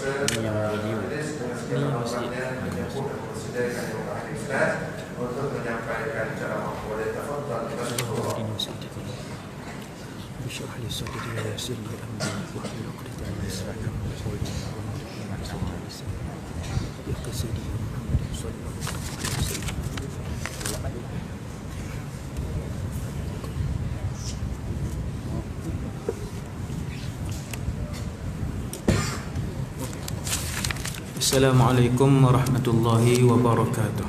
majelis dengan segala hormatnya menyambut dan mempersilakan yang ahli Ustaz untuk menyampaikan ceramah kepada tafadhal. Bishrah li sadri wa yassir li amri wahlul 'uqdatam min lisani yafqahu qawli. Ya Sayyidi Muhammad sallallahu alaihi wasallam. Assalamualaikum warahmatullahi wabarakatuh.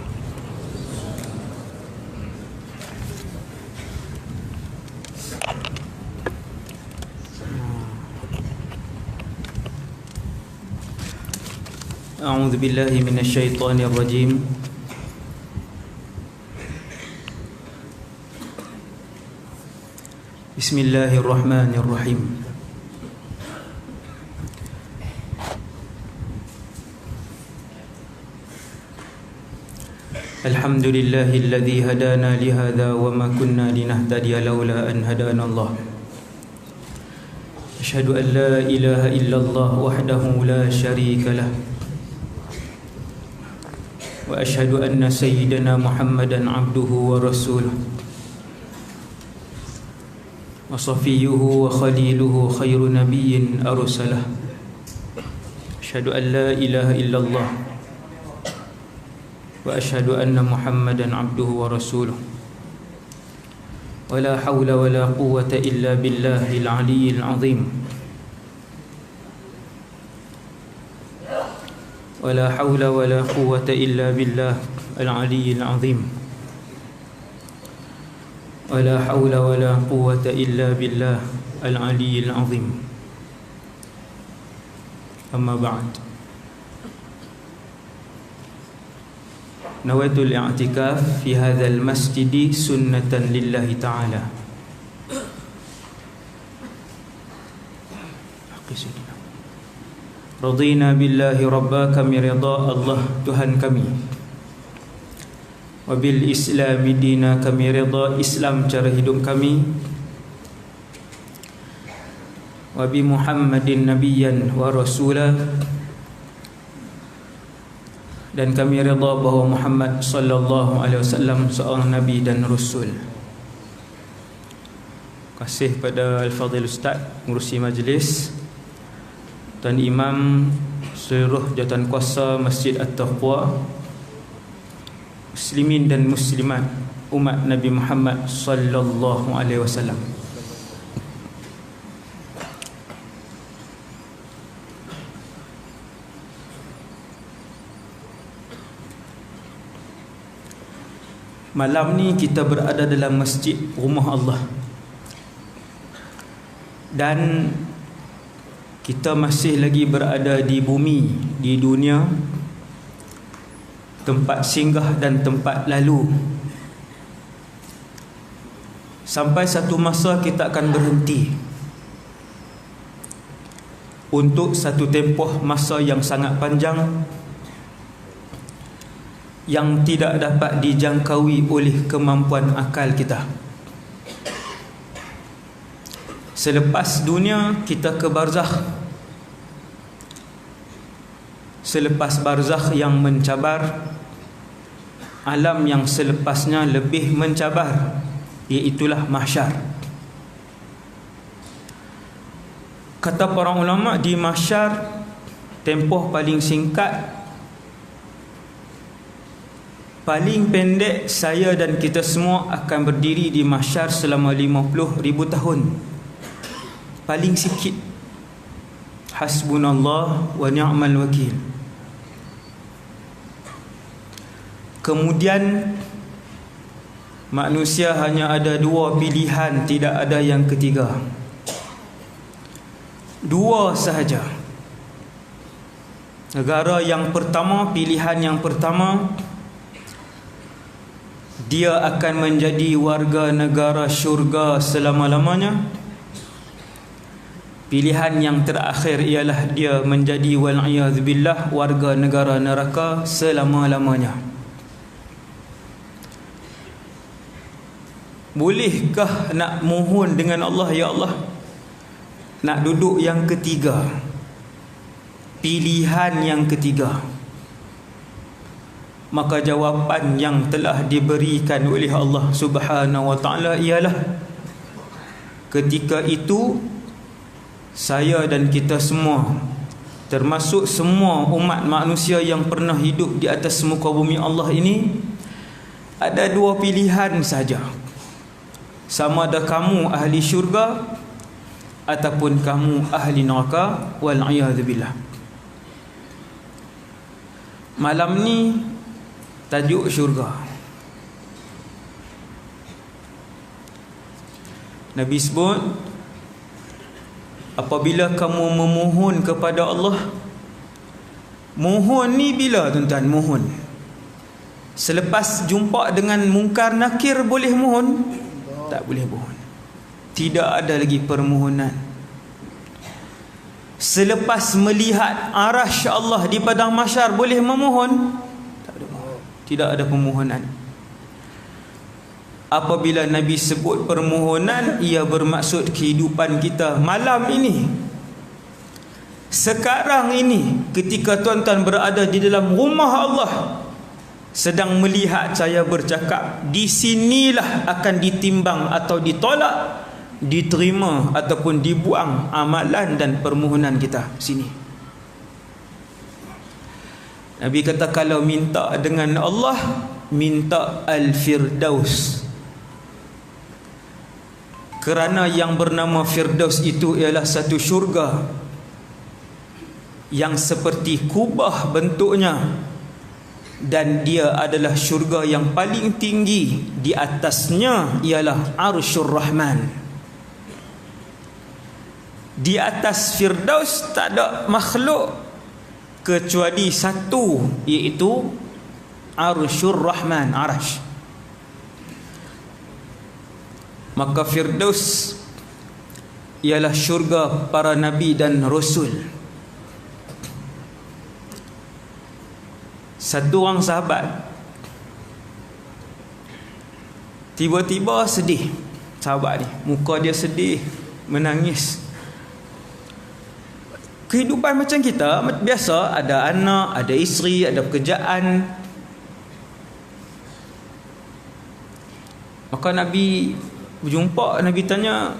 A'udzu billahi minasy syaithanir rajim. Bismillahirrahmanirrahim. Alhamdulillahilladzi hadana li hadza wa ma kunna linahtadiya laula an hadana Allah. Asyhadu an la ilaha illallah wahdahu la syarika lah. Wa asyhadu anna sayyidana Muhammadan abduhu wa rasuluh. Wa safiyyuhu wa khaliluhu khairu nabiyyin arsalah. Asyhadu an la ilaha illallah wa asyhadu anna Muhammadan abduhu wa rasuluh. Wa la hawla wa la quwwata illa billahil aliyyil azim. Wa la hawla wa la quwwata illa billahil aliyyil azim. Wa la hawla wa la quwwata illa billahil aliyyil azim. Amma ba'd. Nawaitul i'tikaf fi hadzal masjid sunnatan lillahi ta'ala. Radina billahi rabba, kami ridha Allah Tuhan kami. Wa bil islami dina, kami ridha Islam cara hidup kami. Wa bi Muhammadin nabiyyan wa rasula, dan kami redha bahawa Muhammad sallallahu alaihi wasallam seorang nabi dan rasul. Terima kasih pada Al-Fadhil Ustaz mengurusi majlis, Tuan Imam, seluruh jawatan kuasa Masjid At-Taqwa, muslimin dan muslimat umat Nabi Muhammad sallallahu alaihi wasallam. Malam ni kita berada dalam masjid rumah Allah, dan kita masih lagi berada di bumi, di dunia, tempat singgah dan tempat lalu. Sampai satu masa kita akan berhenti untuk satu tempoh masa yang sangat panjang, yang tidak dapat dijangkaui oleh kemampuan akal kita. Selepas dunia, kita ke barzakh. Selepas barzakh yang mencabar, alam yang selepasnya lebih mencabar, iaitulah mahsyar. Kata para ulama, di mahsyar tempoh paling singkat, paling pendek, saya dan kita semua akan berdiri di mahsyar selama 50,000 tahun. Paling sikit, hasbunallah wa ni'mal wakil. Kemudian manusia hanya ada dua pilihan, tidak ada yang ketiga. Dua sahaja. Negara yang pertama, pilihan yang pertama, dia akan menjadi warga negara syurga selama-lamanya. Pilihan yang terakhir ialah dia menjadi wal'iyadzubillah warga negara neraka selama-lamanya. Bolehkah nak mohon dengan Allah, ya Allah, nak duduk yang ketiga? pilihan yang ketiga, maka jawapan yang telah diberikan oleh Allah Subhanahu wa taala ialah, ketika itu saya dan kita semua, termasuk semua umat manusia yang pernah hidup di atas muka bumi Allah ini, ada dua pilihan saja. Sama ada kamu ahli syurga ataupun kamu ahli neraka, wal a'yadzubillah. Malam ni tajuk syurga. Nabi sebut, apabila kamu memohon kepada Allah, mohon ni bila tuan-tuan mohon? Selepas jumpa dengan mungkar nakir boleh mohon? Tak boleh mohon. Tidak ada lagi permohonan. Selepas melihat arasy Allah di padang mahsyar boleh memohon? Tak ada mohon. Tidak ada permohonan. Apabila Nabi sebut permohonan, ia bermaksud kehidupan kita malam ini, sekarang ini, ketika tuan-tuan berada di dalam rumah Allah, sedang melihat saya bercakap, di sinilah akan ditimbang atau ditolak, diterima ataupun dibuang amalan dan permohonan kita. Sini Nabi kata, kalau minta dengan Allah, minta Al-Firdaus, kerana yang bernama Firdaus itu ialah satu syurga yang seperti kubah bentuknya, dan dia adalah syurga yang paling tinggi. Di atasnya ialah Arsyur Rahman. Di atas Firdaus tak ada makhluk kecuali satu, iaitu Arsyur Rahman, Arash. Maka Firdaus ialah syurga para nabi dan rasul. Satu orang sahabat tiba-tiba sedih. Sahabat ni, muka dia sedih, menangis. Kehidupan macam kita biasa, ada anak, ada isteri, ada pekerjaan. Maka Nabi berjumpa, Nabi tanya,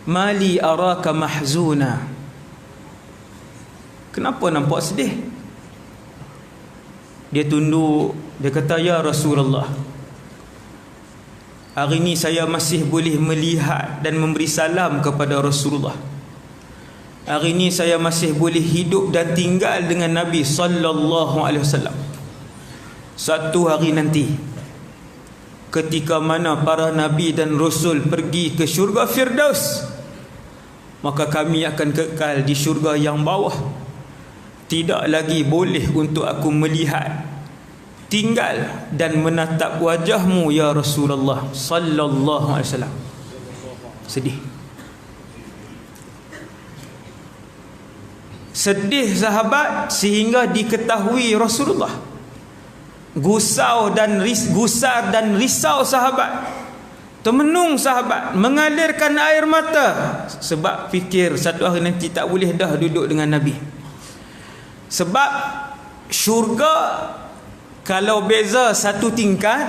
mali araka mahzuna, kenapa nampak sedih? Dia tunduk, dia kata, ya Rasulullah, hari ini saya masih boleh melihat dan memberi salam kepada Rasulullah. Hari ini saya masih boleh hidup dan tinggal dengan Nabi sallallahu alaihi wasallam. Satu hari nanti, ketika mana para nabi dan rasul pergi ke syurga Firdaus, maka kami akan kekal di syurga yang bawah. Tidak lagi boleh untuk aku melihat, tinggal dan menatap wajahmu ya Rasulullah sallallahu alaihi wasallam. Sedih. Sedih sahabat sehingga diketahui Rasulullah. Gusar dan risau sahabat. Termenung sahabat, mengalirkan air mata, sebab fikir satu hari nanti tak boleh dah duduk dengan Nabi. Sebab syurga, kalau beza satu tingkat,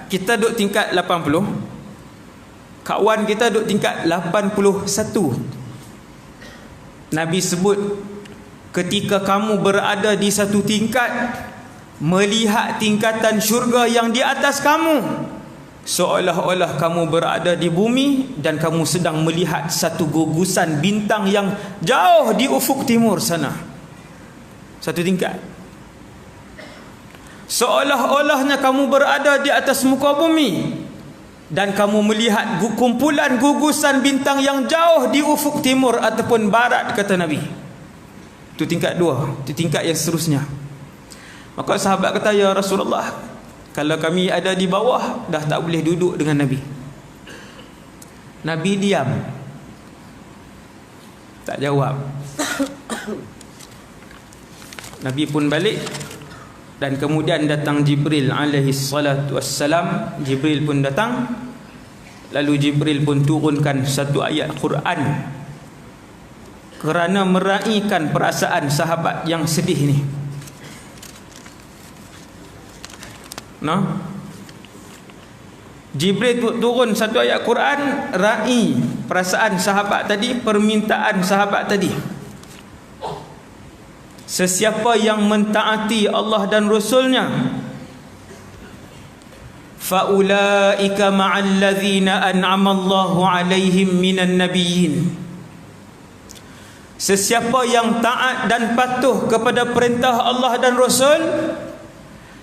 kita duduk tingkat 80, kawan kita duduk tingkat 81. Nabi sebut, ketika kamu berada di satu tingkat, melihat tingkatan syurga yang di atas kamu, seolah-olah kamu berada di bumi dan kamu sedang melihat satu gugusan bintang yang jauh di ufuk timur sana. Satu tingkat. Seolah-olahnya kamu berada di atas muka bumi dan kamu melihat kumpulan gugusan bintang yang jauh di ufuk timur ataupun barat, kata Nabi. Itu tingkat dua. Itu tingkat yang seterusnya. Maka sahabat kata, ya Rasulullah, kalau kami ada di bawah, dah tak boleh duduk dengan Nabi. Nabi diam, tak jawab. Nabi pun balik, dan kemudian datang Jibril alaihi salatu wassalam. Jibril pun datang, lalu Jibril pun turunkan satu ayat Quran kerana meraihkan perasaan sahabat yang sedih ni. Jibril turun satu ayat Quran, raih perasaan sahabat tadi, permintaan sahabat tadi. Sesiapa yang mentaati Allah dan Rasulnya, faulaika ma'al ladzina an'ama Allahu 'alaihim minan nabiyyin. Sesiapa yang taat dan patuh kepada perintah Allah dan Rasul,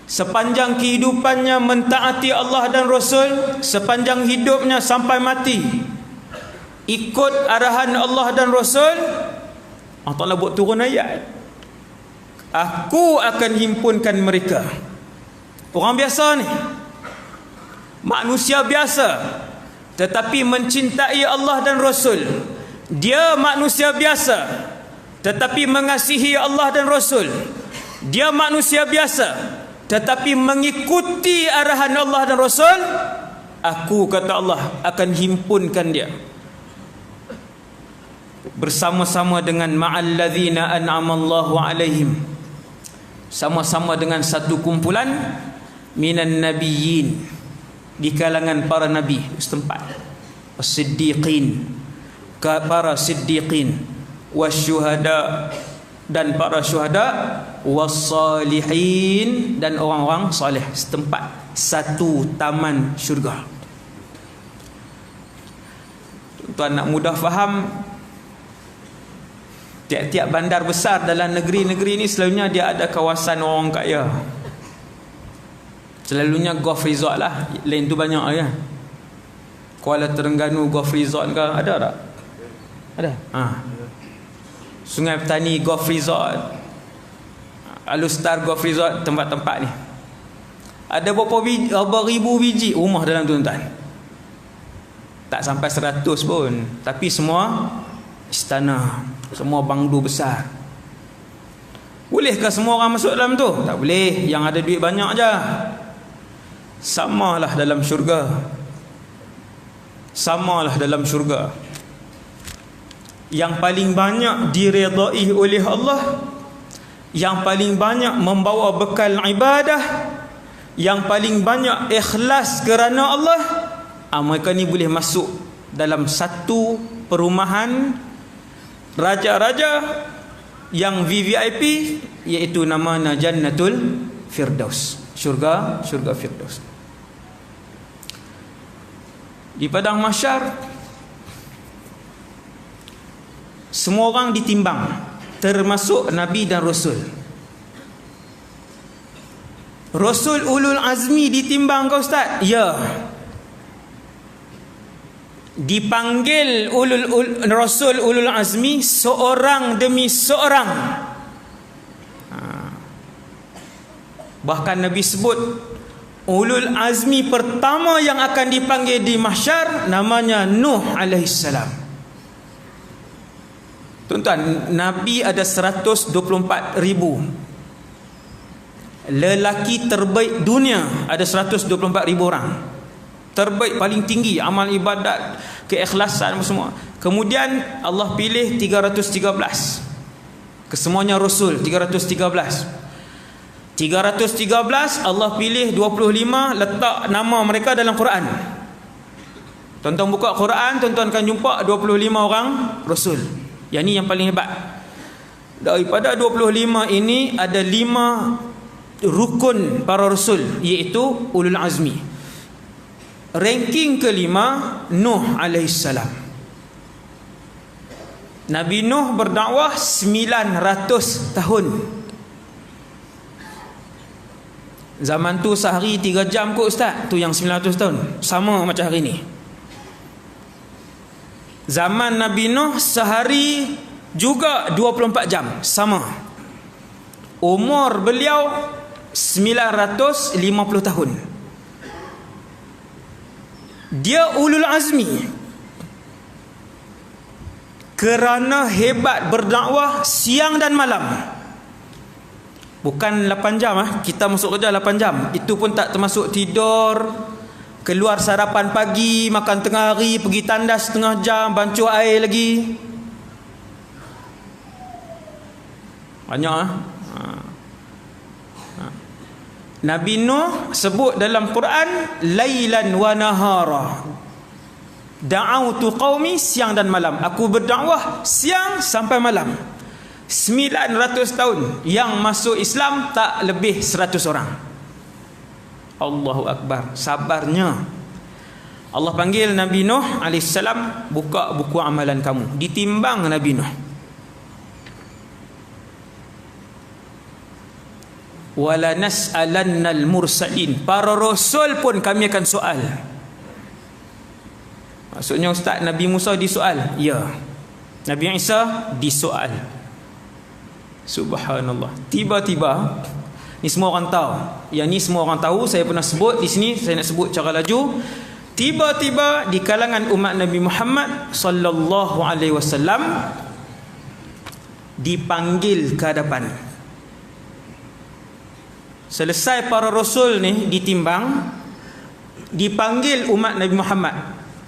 sepanjang kehidupannya mentaati Allah dan Rasul, sepanjang hidupnya sampai mati ikut arahan Allah dan Rasul, Allah Ta'ala buat turun ayat, aku akan himpunkan mereka. Orang biasa ni, manusia biasa, tetapi mencintai Allah dan Rasul. Dia manusia biasa, tetapi mengasihi Allah dan Rasul. Dia manusia biasa, tetapi mengikuti arahan Allah dan Rasul. Aku, kata Allah, akan himpunkan dia bersama-sama dengan ma'al ladzina an'ama Allahu 'alaihim, sama-sama dengan satu kumpulan minan nabiyyin, di kalangan para nabi setempat, as-siddiqin, para siddiqin, wasyuhada, dan para syuhada, wassalihin, dan orang-orang soleh setempat, satu taman syurga. Tuan nak mudah faham, tiap-tiap bandar besar dalam negeri-negeri ni selalunya dia ada kawasan orang kaya. Selalunya golf resort lah, lain tu banyak ya. Kuala Terengganu golf resort ke ada tak? Ada. Sungai Petani golf resort, Alustar golf resort, tempat-tempat ni ada berapa ribu biji rumah dalam tu tuan. Tak sampai 100 pun, tapi semua istana, semua banglo besar. Bolehkah semua orang masuk dalam tu? Tak boleh. Yang ada duit banyak je. Samalah dalam syurga. Samalah dalam syurga. Yang paling banyak diredai oleh Allah, yang paling banyak membawa bekal ibadah, yang paling banyak ikhlas kerana Allah, mereka ni boleh masuk dalam satu perumahan raja-raja yang VVIP, iaitu namanya Jannatul Firdaus, syurga Firdaus. Di padang mahsyar semua orang ditimbang, termasuk Nabi dan Rasul. Rasul ulul azmi ditimbang ke Ustaz? Ya. Dipanggil Rasul ulul azmi seorang demi seorang. Bahkan Nabi sebut ulul azmi pertama yang akan dipanggil di mahsyar namanya Nuh alaihissalam. Tuan-tuan, Nabi ada 124,000. Lelaki terbaik dunia ada 124,000 orang. Terbaik, paling tinggi amal ibadat, keikhlasan semua. Kemudian Allah pilih 313. Kesemuanya Rasul 313. 313 Allah pilih 25, letak nama mereka dalam Quran. Tuan-tuan buka Quran, tuan-tuan akan jumpa 25 orang Rasul. Yang ni yang paling hebat. Daripada 25 ini ada 5 rukun para Rasul, iaitu ulul azmi. Ranking kelima Nuh alaihissalam. Nabi Nuh berdakwah 900 tahun. Zaman tu sehari 3 jam kot Ustaz. Tu yang 900 tahun. Sama macam hari ni. Zaman Nabi Nuh sehari juga 24 jam. Sama. Umur beliau 950 tahun. Dia ulul azmi kerana hebat berdakwah siang dan malam. Bukan 8 jam kita masuk kerja 8 jam. Itu pun tak termasuk tidur, keluar sarapan pagi, makan tengah hari, pergi tandas setengah jam, bancuh air lagi. Banyak Nabi Nuh sebut dalam Quran lailan wa nahara. Da'autu qaumi, siang dan malam. Aku berdakwah siang sampai malam. 900 tahun. Yang masuk Islam tak lebih 100 orang. Allahu Akbar. Sabarnya. Allah panggil Nabi Nuh AS, buka buku amalan kamu. Ditimbang Nabi Nuh. Wala nas'alannal mursalin. Para rasul pun kami akan soal. Maksudnya Ustaz, Nabi Musa disoal? Ya. Nabi Isa disoal. Subhanallah. Tiba-tiba, ni semua orang tahu. Yang ni semua orang tahu, saya pernah sebut di sini, saya nak sebut cara laju. Tiba-tiba di kalangan umat Nabi Muhammad sallallahu alaihi wasallam dipanggil ke hadapan. Selesai para rasul ni ditimbang, dipanggil umat Nabi Muhammad.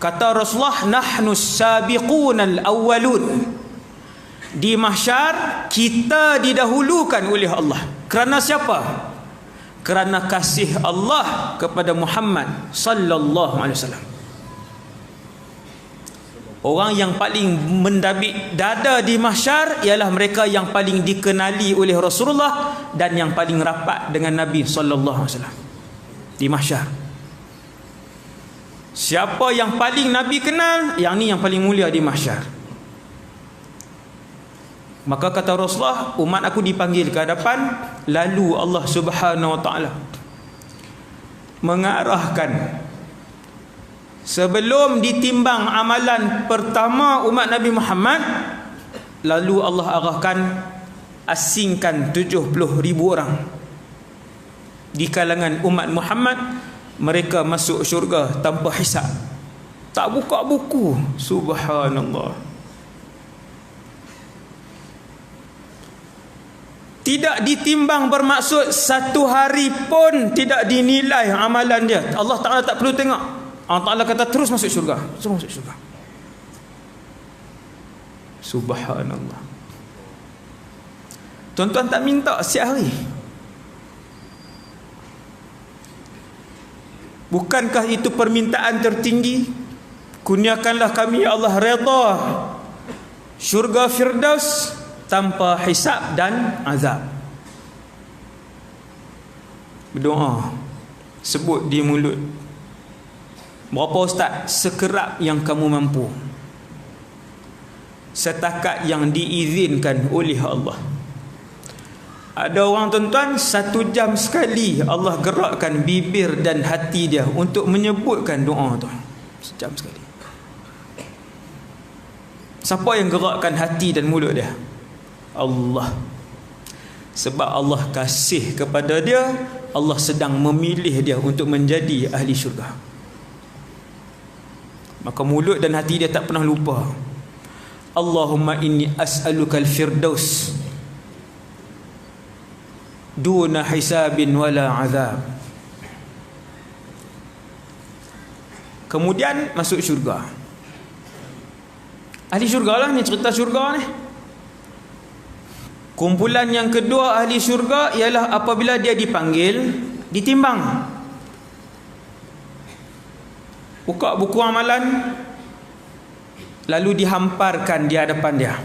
Kata Rasulullah, nahnu sabiqunal awwalun. Di mahsyar kita didahulukan oleh Allah. Kerana siapa? Kerana kasih Allah kepada Muhammad sallallahu alaihi wasallam. Orang yang paling mendabik dada di mahsyar ialah mereka yang paling dikenali oleh Rasulullah dan yang paling rapat dengan Nabi sallallahu alaihi wasallam di mahsyar. Siapa yang paling Nabi kenal, yang ni yang paling mulia di mahsyar. Maka kata Rasulullah, umat aku dipanggil ke hadapan, lalu Allah Subhanahu wa taala mengarahkan, sebelum ditimbang amalan pertama umat Nabi Muhammad, lalu Allah arahkan asingkan 70,000 orang di kalangan umat Muhammad. Mereka masuk syurga tanpa hisab, tak buka buku. Subhanallah. Tidak ditimbang bermaksud satu hari pun tidak dinilai amalan dia. Allah Ta'ala tak perlu tengok. Allah Ta'ala kata terus masuk syurga, terus masuk syurga. Subhanallah. Tuan-tuan tak minta setiap hari? Bukankah itu permintaan tertinggi? Kurniakanlah kami ya Allah redha syurga Firdaus tanpa hisab dan azab. Berdoa, sebut di mulut. Berapa ustaz? Sekerap yang kamu mampu, setakat yang diizinkan oleh Allah. Ada orang tuan-tuan 1 jam sekali Allah gerakkan bibir dan hati dia untuk menyebutkan doa tu. 1 jam sekali. Siapa yang gerakkan hati dan mulut dia? Allah. Sebab Allah kasih kepada dia, Allah sedang memilih dia untuk menjadi ahli syurga. Maka mulut dan hati dia tak pernah lupa. Allahumma inni as'aluka al-firdaus duna hisabin wala azab. Kemudian masuk syurga. Ahli syurga lah ni, cerita syurga ni. Kumpulan yang kedua ahli syurga ialah apabila dia dipanggil, ditimbang, buka buku amalan, lalu dihamparkan di hadapan dia.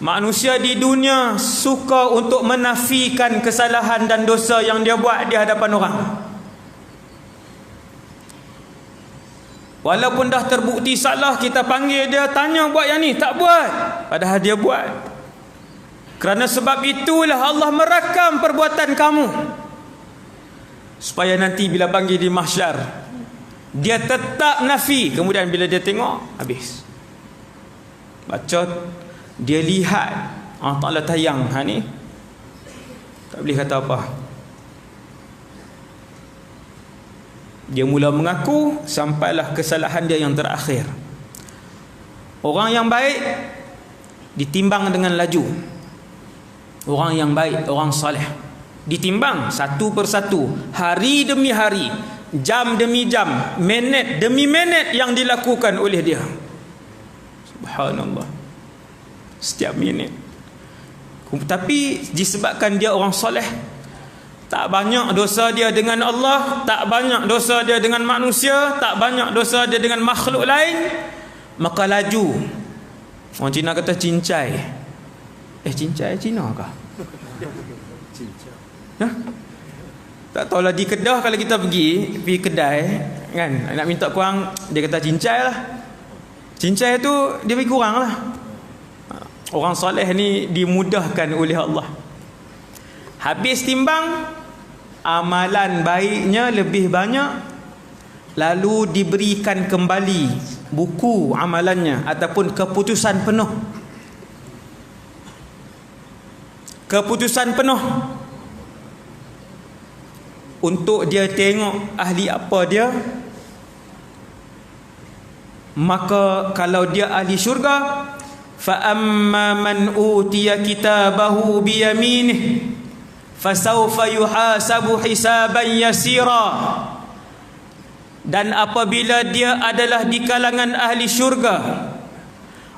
Manusia di dunia suka untuk menafikan kesalahan dan dosa yang dia buat di hadapan orang. Walaupun dah terbukti salah, kita panggil dia, tanya buat yang ni, tak buat, padahal dia buat. Kerana sebab itulah Allah merakam perbuatan kamu, supaya nanti bila panggil di mahsyar dia tetap nafi. Kemudian bila dia tengok, habis. Baca, dia lihat, Allah Ta'ala tayang ni, tak boleh kata apa. Dia mula mengaku, sampailah kesalahan dia yang terakhir. Orang yang baik ditimbang dengan laju. Orang yang baik, orang saleh, ditimbang satu persatu, hari demi hari, jam demi jam, minit demi minit yang dilakukan oleh dia. Subhanallah. Setiap minit. Tapi disebabkan dia orang soleh, tak banyak dosa dia dengan Allah, tak banyak dosa dia dengan manusia, tak banyak dosa dia dengan makhluk lain, maka laju. Orang Cina kata cincai. Cincai Cina kah? Hah? Tak tahulah. Di Kedah kalau kita pergi kedai kan, nak minta kurang, dia kata cincai lah. Cincai tu dia bagi kurang lah. Orang soleh ni dimudahkan oleh Allah. Habis timbang, amalan baiknya lebih banyak, lalu diberikan kembali buku amalannya ataupun keputusan penuh. Keputusan penuh untuk dia tengok ahli apa dia. Maka kalau dia ahli syurga, fa amma man utiya kitabahu bi yaminih fasawfa yuhasabu hisaban yasira. Dan apabila dia adalah di kalangan ahli syurga,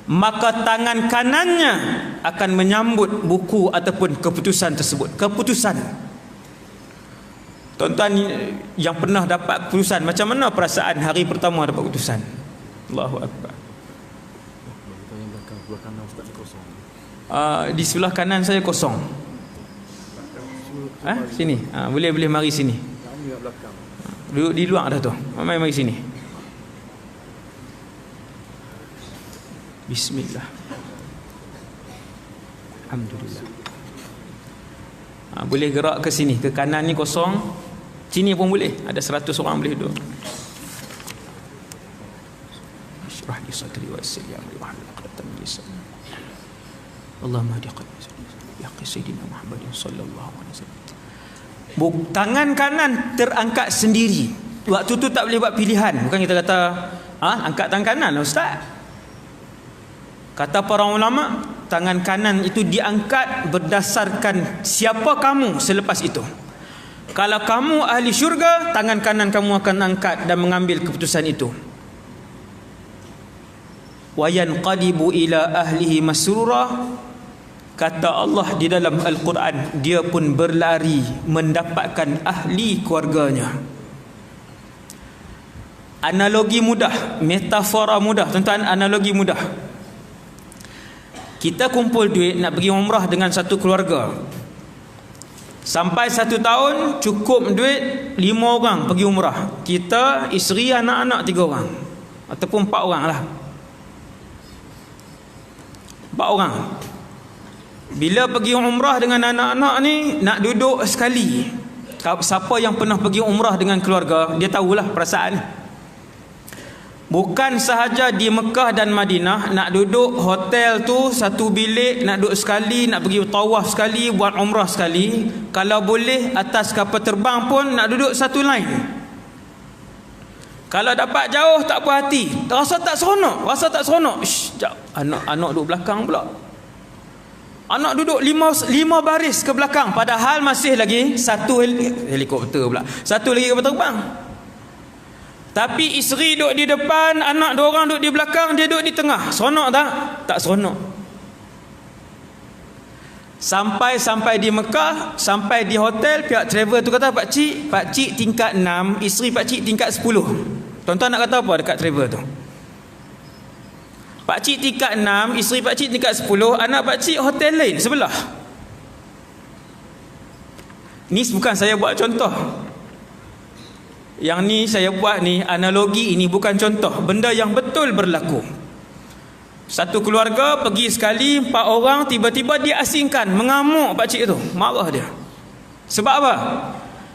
maka tangan kanannya akan menyambut buku ataupun keputusan tersebut. Keputusan. Tuan-tuan yang pernah dapat keputusan, macam mana perasaan hari pertama dapat keputusan? Allahu Akbar. Di sebelah kanan saya kosong. Sini. Boleh mari sini. Duduk di luar dah tu. Mari sini. Bismillah. Alhamdulillah. Boleh gerak ke sini. Ke kanan ni kosong. Sini pun boleh. Ada 100 orang boleh duduk. Ishrah li sadri wa yassir li amri wahlul 'uqdatam min lisani. Allahumma hadi qalbi sayyidina Muhammadin sallallahu alaihi wasallam. Tangan kanan terangkat sendiri. Waktu tu tak boleh buat pilihan. Bukan kita kata angkat tangan kanan ustaz. Kata para ulama, tangan kanan itu diangkat berdasarkan siapa kamu selepas itu. Kalau kamu ahli syurga, tangan kanan kamu akan angkat dan mengambil keputusan itu. Wa yanqalibu ila ahlihi masrura. Kata Allah di dalam Al-Quran, dia pun berlari mendapatkan ahli keluarganya. Analogi mudah, metafora mudah. Tuan-tuan, analogi mudah. Kita kumpul duit nak pergi umrah dengan satu keluarga. Sampai 1 tahun cukup duit 5 orang pergi umrah. Kita, isteri, anak-anak 3 orang. Ataupun 4 orang lah. 4 orang. Bila pergi umrah dengan anak-anak ni, nak duduk sekali. Siapa yang pernah pergi umrah dengan keluarga, dia tahulah perasaan. Bukan sahaja di Mekah dan Madinah, nak duduk hotel tu satu bilik, nak duduk sekali, nak pergi tawaf sekali, buat umrah sekali. Kalau boleh atas kapal terbang pun nak duduk satu line. Kalau dapat jauh tak puas hati, rasa tak seronok. Anak duduk belakang pula. Anak duduk 5 baris ke belakang, padahal masih lagi satu helikopter pula. Satu lagi kapal terbang. Tapi isteri duduk di depan, anak 2 orang duduk di belakang, dia duduk di tengah. Seronok tak? Tak seronok. Sampai di Mekah, sampai di hotel, pihak travel tu kata, Pak cik tingkat 6, isteri Pak cik tingkat 10. Tuan-tuan nak kata apa dekat travel tu? Pak cik tingkat 6, isteri Pak cik tingkat 10, anak Pak cik hotel lain sebelah. Ni bukan saya buat contoh. Yang ni saya buat ni analogi, ini bukan contoh, benda yang betul berlaku. Satu keluarga pergi sekali 4 orang, tiba-tiba dia asingkan, mengamuk pak cik tu, marah dia. Sebab apa?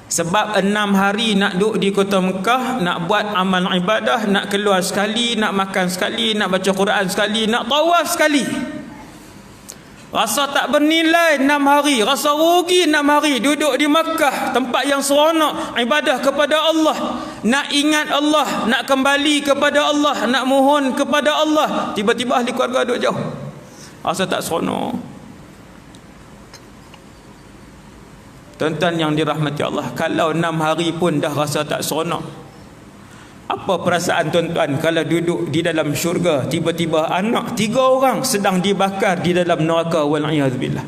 Sebab 6 hari nak duduk di kota Mekah, nak buat amal ibadah, nak keluar sekali, nak makan sekali, nak baca Quran sekali, nak tawaf sekali. Rasa tak bernilai 6 hari, rasa rugi 6 hari duduk di Makkah, tempat yang seronok, ibadah kepada Allah, nak ingat Allah, nak kembali kepada Allah, nak mohon kepada Allah. Tiba-tiba ahli keluarga duduk jauh, rasa tak seronok. Tuan-tuan yang dirahmati Allah, kalau 6 hari pun dah rasa tak seronok, apa perasaan tuan-tuan kalau duduk di dalam syurga, tiba-tiba anak 3 orang sedang dibakar di dalam neraka, wal'iyadzubillah.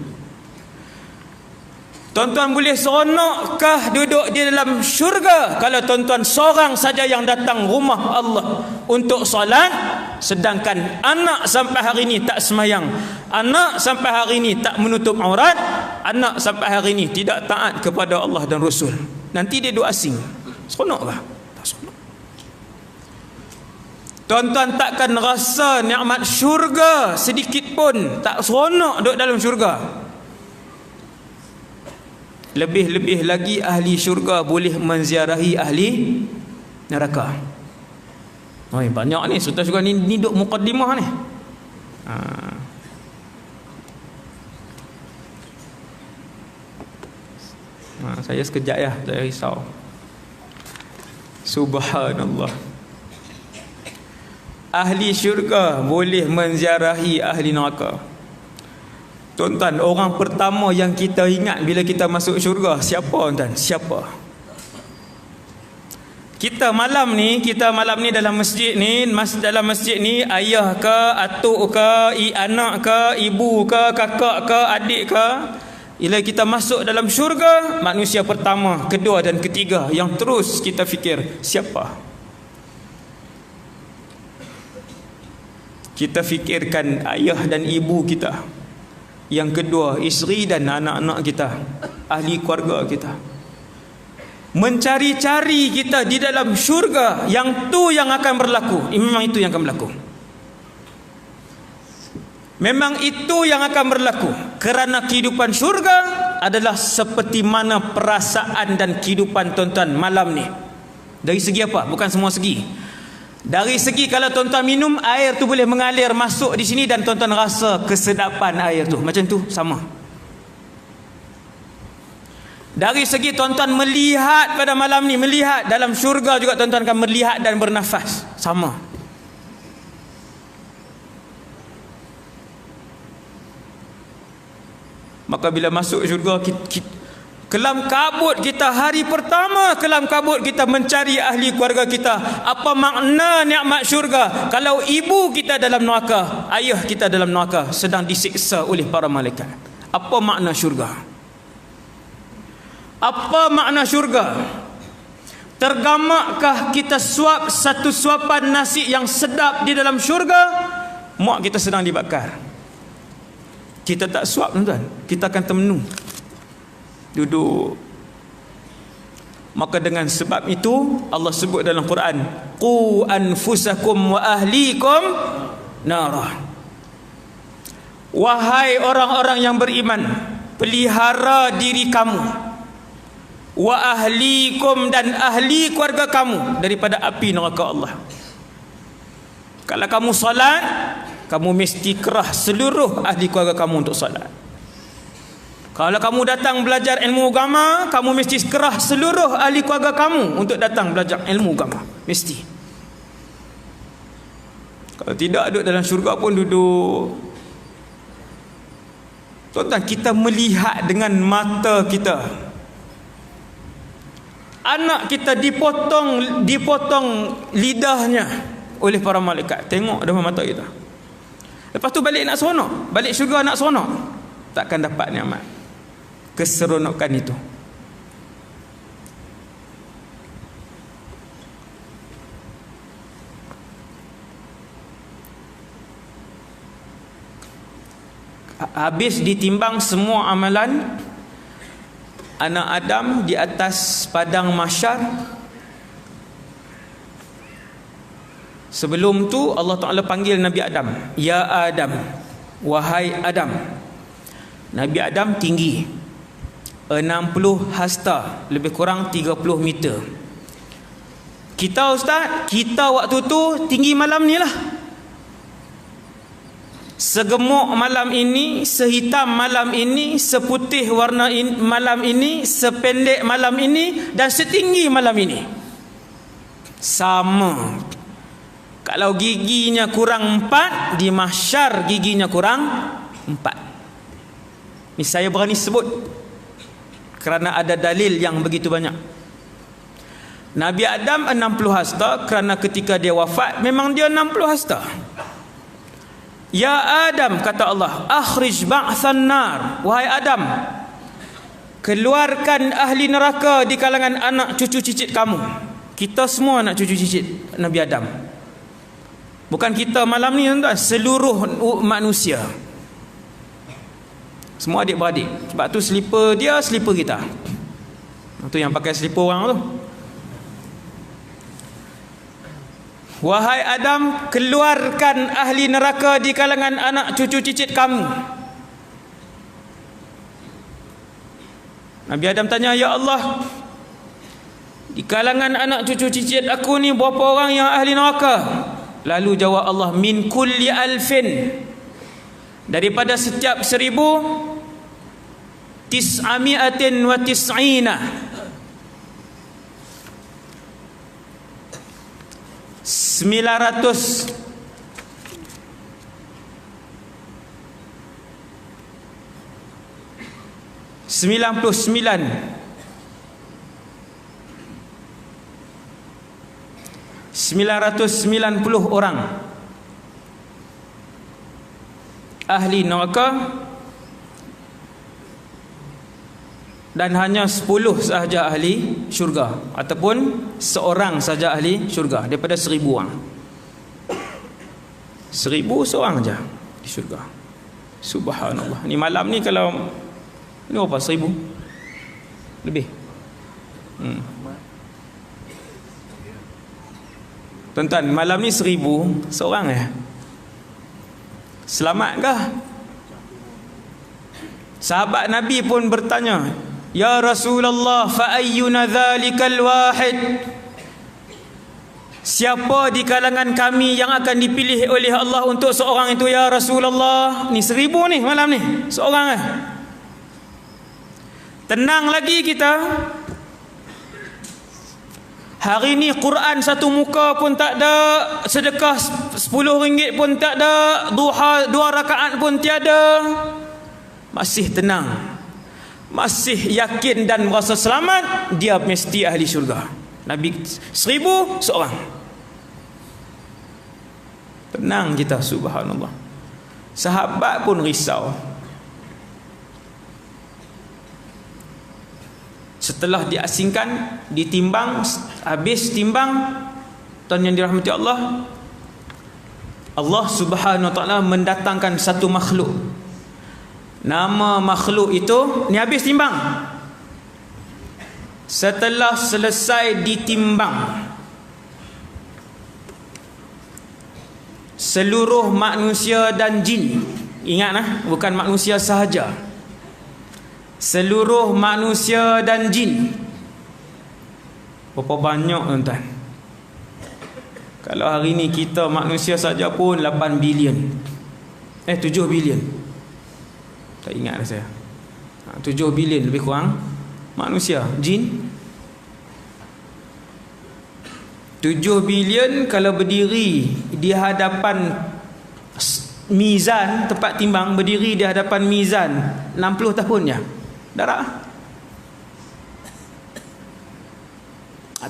Tuan-tuan boleh seronokkah duduk di dalam syurga kalau tuan-tuan seorang saja yang datang rumah Allah untuk solat, sedangkan anak sampai hari ini tak semayang, anak sampai hari ini tak menutup aurat, anak sampai hari ini tidak taat kepada Allah dan Rasul. Nanti dia duduk asing. Seronokkah? Tak seronok. Tuan-tuan takkan rasa nikmat syurga sedikit pun. Tak seronok duduk dalam syurga. Lebih-lebih lagi ahli syurga boleh menziarahi ahli neraka. Oh, banyak ni sultan syurga ni duk mukaddimah ni. Saya sekejap ya, saya risau. Subhanallah. Ahli syurga boleh menziarahi ahli neraka. Tuan-tuan, orang pertama yang kita ingat bila kita masuk syurga siapa, tuan? Siapa? Kita malam ni dalam masjid ni, dalam masjid ni ayah ke, atuk ke, anak ke, ibu ke, kakak ke, adik ke. Bila kita masuk dalam syurga, manusia pertama, kedua dan ketiga yang terus kita fikir siapa? Kita fikirkan ayah dan ibu kita. Yang kedua, isteri dan anak-anak kita, ahli keluarga kita. Mencari-cari kita di dalam syurga, yang tu yang akan berlaku. Memang itu yang akan berlaku. Memang itu yang akan berlaku. Kerana kehidupan syurga adalah seperti mana perasaan dan kehidupan tuan-tuan malam ni. Dari segi apa? Bukan semua segi. Dari segi kalau tuan-tuan minum, air tu boleh mengalir masuk di sini dan tuan-tuan rasa kesedapan air tu. Macam tu, sama. Dari segi tuan-tuan melihat pada malam ni, melihat dalam syurga juga tuan-tuan akan melihat dan bernafas. Sama. Maka bila masuk syurga, kelam kabut kita hari pertama, kelam kabut kita mencari ahli keluarga kita. Apa makna nikmat syurga kalau ibu kita dalam neraka, ayah kita dalam neraka sedang disiksa oleh para malaikat? Apa makna syurga? Apa makna syurga? Tergamakkah kita suap satu suapan nasi yang sedap di dalam syurga? Mak kita sedang dibakar, kita tak suap, tuan-tuan, kita akan termenung duduk. Maka dengan sebab itu Allah sebut dalam Quran, qu anfusakum wa ahlikum narah. Wahai orang-orang yang beriman, pelihara diri kamu, wa ahlikum, dan ahli keluarga kamu daripada api neraka Allah. Kalau kamu solat, kamu mesti kerah seluruh ahli keluarga kamu untuk solat. Kalau kamu datang belajar ilmu agama, kamu mesti kerah seluruh ahli keluarga kamu untuk datang belajar ilmu agama. Mesti. Kalau tidak, duduk dalam syurga pun duduk. Tuan-tuan, kita melihat dengan mata kita. Anak kita dipotong lidahnya oleh para malaikat. Tengok depan mata kita. Lepas tu balik nak seronok, balik syurga nak seronok, takkan dapat nikmat keseronokan itu. Habis ditimbang semua amalan anak Adam di atas padang mahsyar. Sebelum tu Allah Ta'ala panggil Nabi Adam, ya Adam, wahai Adam. Nabi Adam tinggi 60 hasta, lebih kurang 30 meter. Kita, ustaz, kita waktu tu tinggi malam ni lah. Segemuk malam ini, sehitam malam ini, seputih warna malam ini, sependek malam ini, dan setinggi malam ini. Sama. Kalau giginya kurang 4, di mahsyar giginya kurang 4. Ni saya berani sebut kerana ada dalil yang begitu banyak. Nabi Adam 60 hasta kerana ketika dia wafat memang dia 60 hasta. Ya Adam, kata Allah, akhrij ba'than nar, wahai Adam, keluarkan ahli neraka di kalangan anak cucu cicit kamu. Kita semua anak cucu cicit Nabi Adam. Bukan kita malam ni tuan-tuan, seluruh manusia. Semua adik-beradik. Sebab tu slipper dia, slipper kita. Itu yang pakai slipper orang tu. Wahai Adam, keluarkan ahli neraka di kalangan anak cucu cicit kamu. Nabi Adam tanya, ya Allah, di kalangan anak cucu cicit aku ni berapa orang yang ahli neraka? Lalu jawab Allah, min kulli alfin, daripada setiap 1990 orang ahli neraka, dan hanya 10 sahaja ahli syurga, ataupun seorang saja ahli syurga daripada 1000 orang. 1000 seorang saja di syurga. Subhanallah. Ni malam ni kalau ni berapa? 1000 lebih. Tuan-tuan, malam ni 1000 seorang Selamatkah? Sahabat Nabi pun bertanya, ya Rasulullah, fa ayyuna dzalikal wahid? Siapa di kalangan kami yang akan dipilih oleh Allah untuk seorang itu, ya Rasulullah? Ni 1000 ni malam ni, seorang Tenang lagi kita. Hari ni Quran satu muka pun tak ada, sedekah RM10 pun tak ada, duha 2 rakaat pun tiada. Masih tenang, masih yakin dan merasa selamat, dia mesti ahli syurga. Nabi 1000 seorang. Tenang kita, subhanallah. Sahabat pun risau. Setelah diasingkan, ditimbang, habis timbang, tuan yang dirahmati Allah, Allah Subhanahu wa taala mendatangkan satu makhluk. Nama makhluk itu, ni habis timbang. Setelah selesai ditimbang, seluruh manusia dan jin, ingat bukan manusia sahaja, seluruh manusia dan jin. Berapa banyak tuan-tuan? Kalau hari ni kita manusia saja pun 8 bilion, 7 bilion, tak ingat dah saya. 7 bilion lebih kurang manusia. Jin 7 bilion kalau berdiri di hadapan mizan, tempat timbang, berdiri di hadapan mizan 60 tahun ya. Darah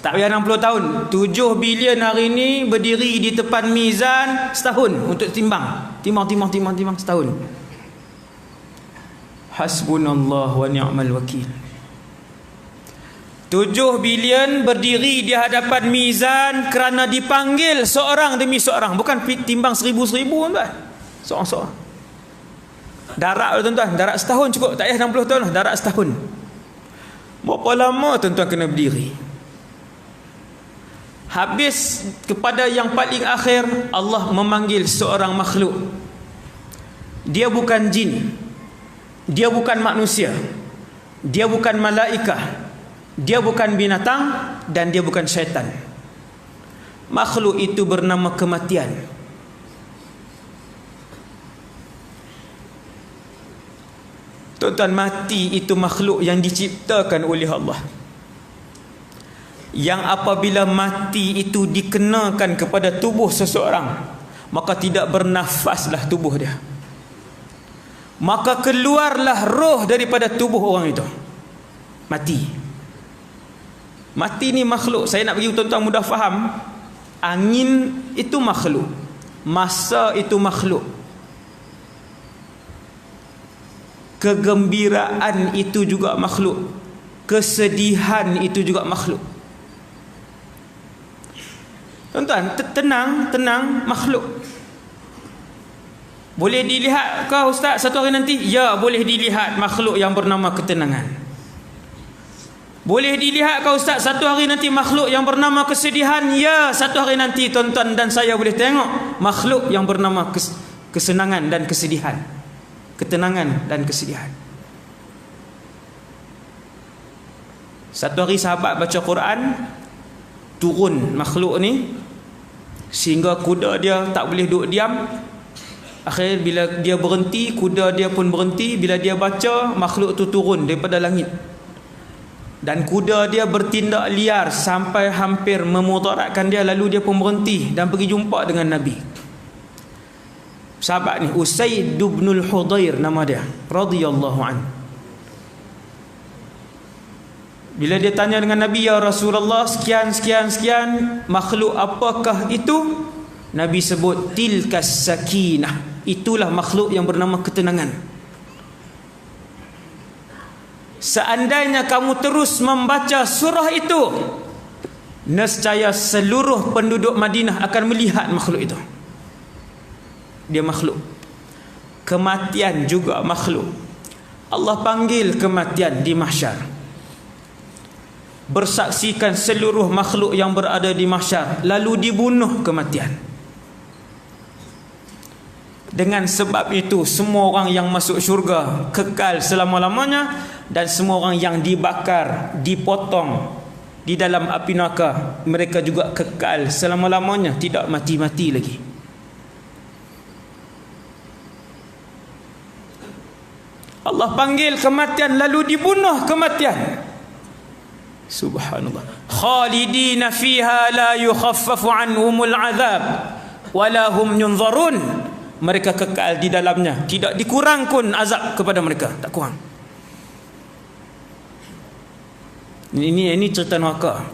tak payah 60 tahun. 7 bilion hari ni berdiri di depan mizan setahun untuk timbang setahun. Hasbunallah wa ni'mal wakil. 7 bilion berdiri di hadapan mizan kerana dipanggil seorang demi seorang, bukan timbang 1000 tuan-tuan. Seorang-seorang. Darat tuan-tuan, darat setahun cukup, tak payah 60 tahun, darat setahun. Berapa lama tuan-tuan kena berdiri? Habis kepada yang paling akhir, Allah memanggil seorang makhluk. Dia bukan jin, dia bukan manusia, dia bukan malaikah, dia bukan binatang, dan dia bukan syaitan. Makhluk itu bernama kematian. Tuan-tuan, mati itu makhluk yang diciptakan oleh Allah, yang apabila mati itu dikenakan kepada tubuh seseorang, maka tidak bernafaslah tubuh dia, maka keluarlah roh daripada tubuh orang itu. Mati ni makhluk. Saya nak bagi tuan-tuan mudah faham. Angin itu makhluk, masa itu makhluk, kegembiraan itu juga makhluk, kesedihan itu juga makhluk. Tuan-tuan, tenang makhluk. Boleh dilihat ke Ustaz satu hari nanti? Ya, boleh dilihat makhluk yang bernama ketenangan. Boleh dilihat ke Ustaz satu hari nanti makhluk yang bernama kesedihan? Ya, satu hari nanti tuan-tuan dan saya boleh tengok makhluk yang bernama kesenangan dan kesedihan. Ketenangan dan kesedihan. Satu hari sahabat baca Quran, turun makhluk ni sehingga kuda dia tak boleh duduk diam. Akhirnya bila dia berhenti, kuda dia pun berhenti. Bila dia baca, makhluk tu turun daripada langit. Dan kuda dia bertindak liar sampai hampir memudaratkan dia. Lalu dia pun berhenti dan pergi jumpa dengan Nabi. Sahabat ni Usaid bin Hudayr nama dia, radhiyallahu anhu. Bila dia tanya dengan Nabi, ya Rasulullah, sekian makhluk apakah itu? Nabi sebut tilkas sakinah, itulah makhluk yang bernama ketenangan. Seandainya kamu terus membaca surah itu, nescaya seluruh penduduk Madinah akan melihat makhluk itu. Dia makhluk. Kematian juga makhluk. Allah panggil kematian di mahsyar, bersaksikan seluruh makhluk yang berada di mahsyar, lalu dibunuh kematian. Dengan sebab itu semua orang yang masuk syurga kekal selama-lamanya, dan semua orang yang dibakar, dipotong di dalam api neraka, mereka juga kekal selama-lamanya, tidak mati-mati lagi. Allah panggil kematian lalu dibunuh kematian. Subhanallah. Khalidina fiha la yukhaffafu anhumul azab wala hum yunzarun. Mereka kekal di dalamnya, tidak dikurang pun azab kepada mereka, tak kurang. Ini cerita neraka.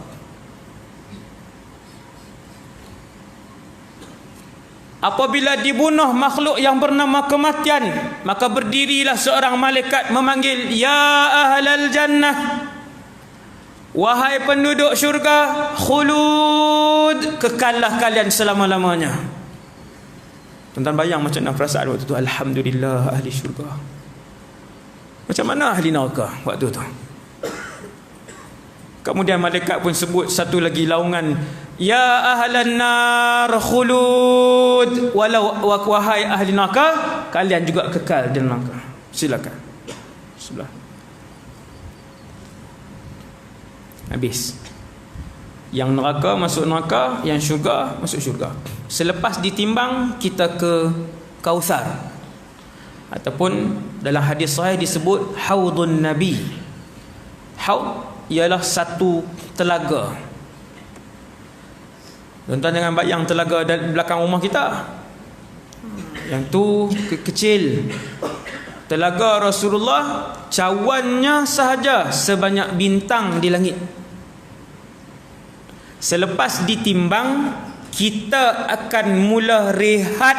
Apabila dibunuh makhluk yang bernama kematian, maka berdirilah seorang malaikat memanggil, ya ahlal jannah, wahai penduduk syurga, khulud, kekallah kalian selama-lamanya. Tuan-tuan bayang macam mana perasaan waktu tu. Alhamdulillah ahli syurga. Macam mana ahli neraka waktu tu? Kemudian malaikat pun sebut satu lagi laungan, ya ahlan nar khulud, walau wahai ahli neraka, kalian juga kekal di neraka. Silakan. Sebelah. Habis. Yang neraka masuk neraka, yang syurga masuk syurga. Selepas ditimbang, kita ke Kautsar, ataupun dalam hadis sahih disebut haudun nabi. Haud ialah satu telaga. Tuan-tuan jangan bayang telaga di belakang rumah kita, yang tu kecil. Telaga Rasulullah, cawannya sahaja sebanyak bintang di langit. Selepas ditimbang, kita akan mula rehat,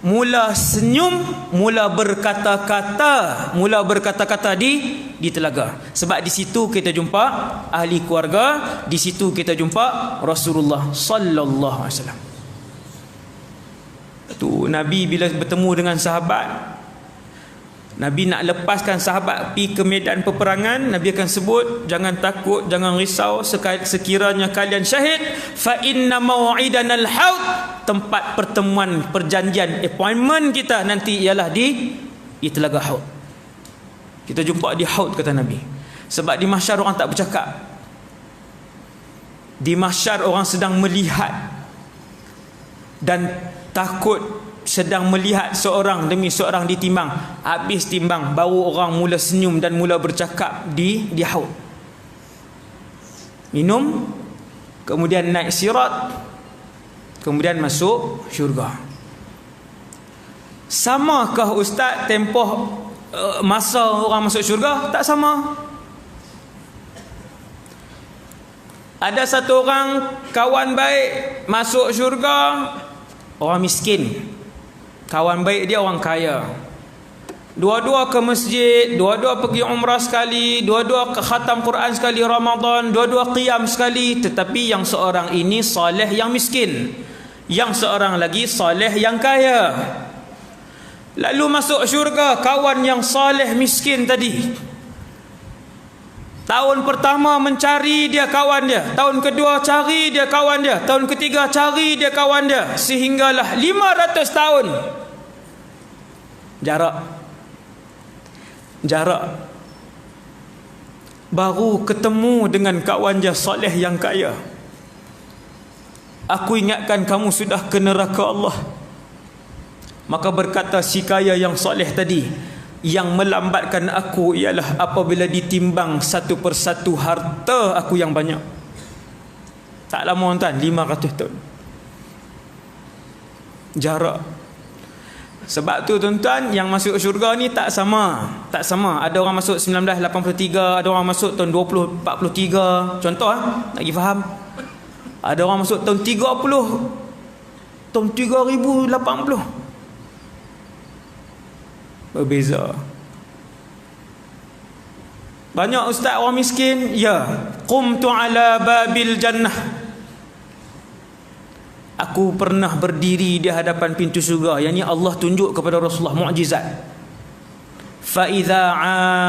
mula senyum, mula berkata-kata di telaga. Sebab di situ kita jumpa ahli keluarga, di situ kita jumpa Rasulullah sallallahu alaihi wasallam. Tu Nabi bila bertemu dengan sahabat, Nabi nak lepaskan sahabat pergi ke medan peperangan, Nabi akan sebut, jangan takut, jangan risau, sekiranya kalian syahid, fa inna mau'idana al-haud, tempat pertemuan, perjanjian, appointment kita nanti ialah di telaga Haud. Kita jumpa di Haud, kata Nabi. Sebab di mahsyar orang tak bercakap. Di mahsyar orang sedang melihat dan takut, sedang melihat seorang demi seorang ditimbang. Habis timbang, baru orang mula senyum dan mula bercakap di Haud. Minum, kemudian naik sirat, kemudian masuk syurga. Samakah Ustaz tempoh masa orang masuk syurga? Tak sama. Ada satu orang kawan baik masuk syurga, orang miskin. Kawan baik dia orang kaya. Dua-dua ke masjid, dua-dua pergi umrah sekali, dua-dua ke khatam Quran sekali Ramadan, dua-dua qiyam sekali, tetapi yang seorang ini soleh yang miskin, yang seorang lagi soleh yang kaya. Lalu masuk syurga kawan yang soleh miskin tadi. Tahun pertama mencari dia kawan dia, tahun kedua cari dia kawan dia, tahun ketiga cari dia kawan dia, sehinggalah 500 tahun jarak baru ketemu dengan kawan dia soleh yang kaya. Aku ingatkan kamu sudah ke neraka Allah. Maka berkata si kaya yang soleh tadi, yang melambatkan aku ialah apabila ditimbang satu persatu harta aku yang banyak. Tak lama tuan, 500 tahun jarak. Sebab tu tuan-tuan, yang masuk syurga ni tak sama. Ada orang masuk 1983, ada orang masuk tahun 2043. Contoh nak pergi faham. Ada orang masuk tahun 30, tahun 3080. Berbeza. Banyak ustaz orang miskin, ya, qumtu ala babil jannah. Aku pernah berdiri di hadapan pintu syurga. Yang ni Allah tunjuk kepada Rasulullah mukjizat. Fa idza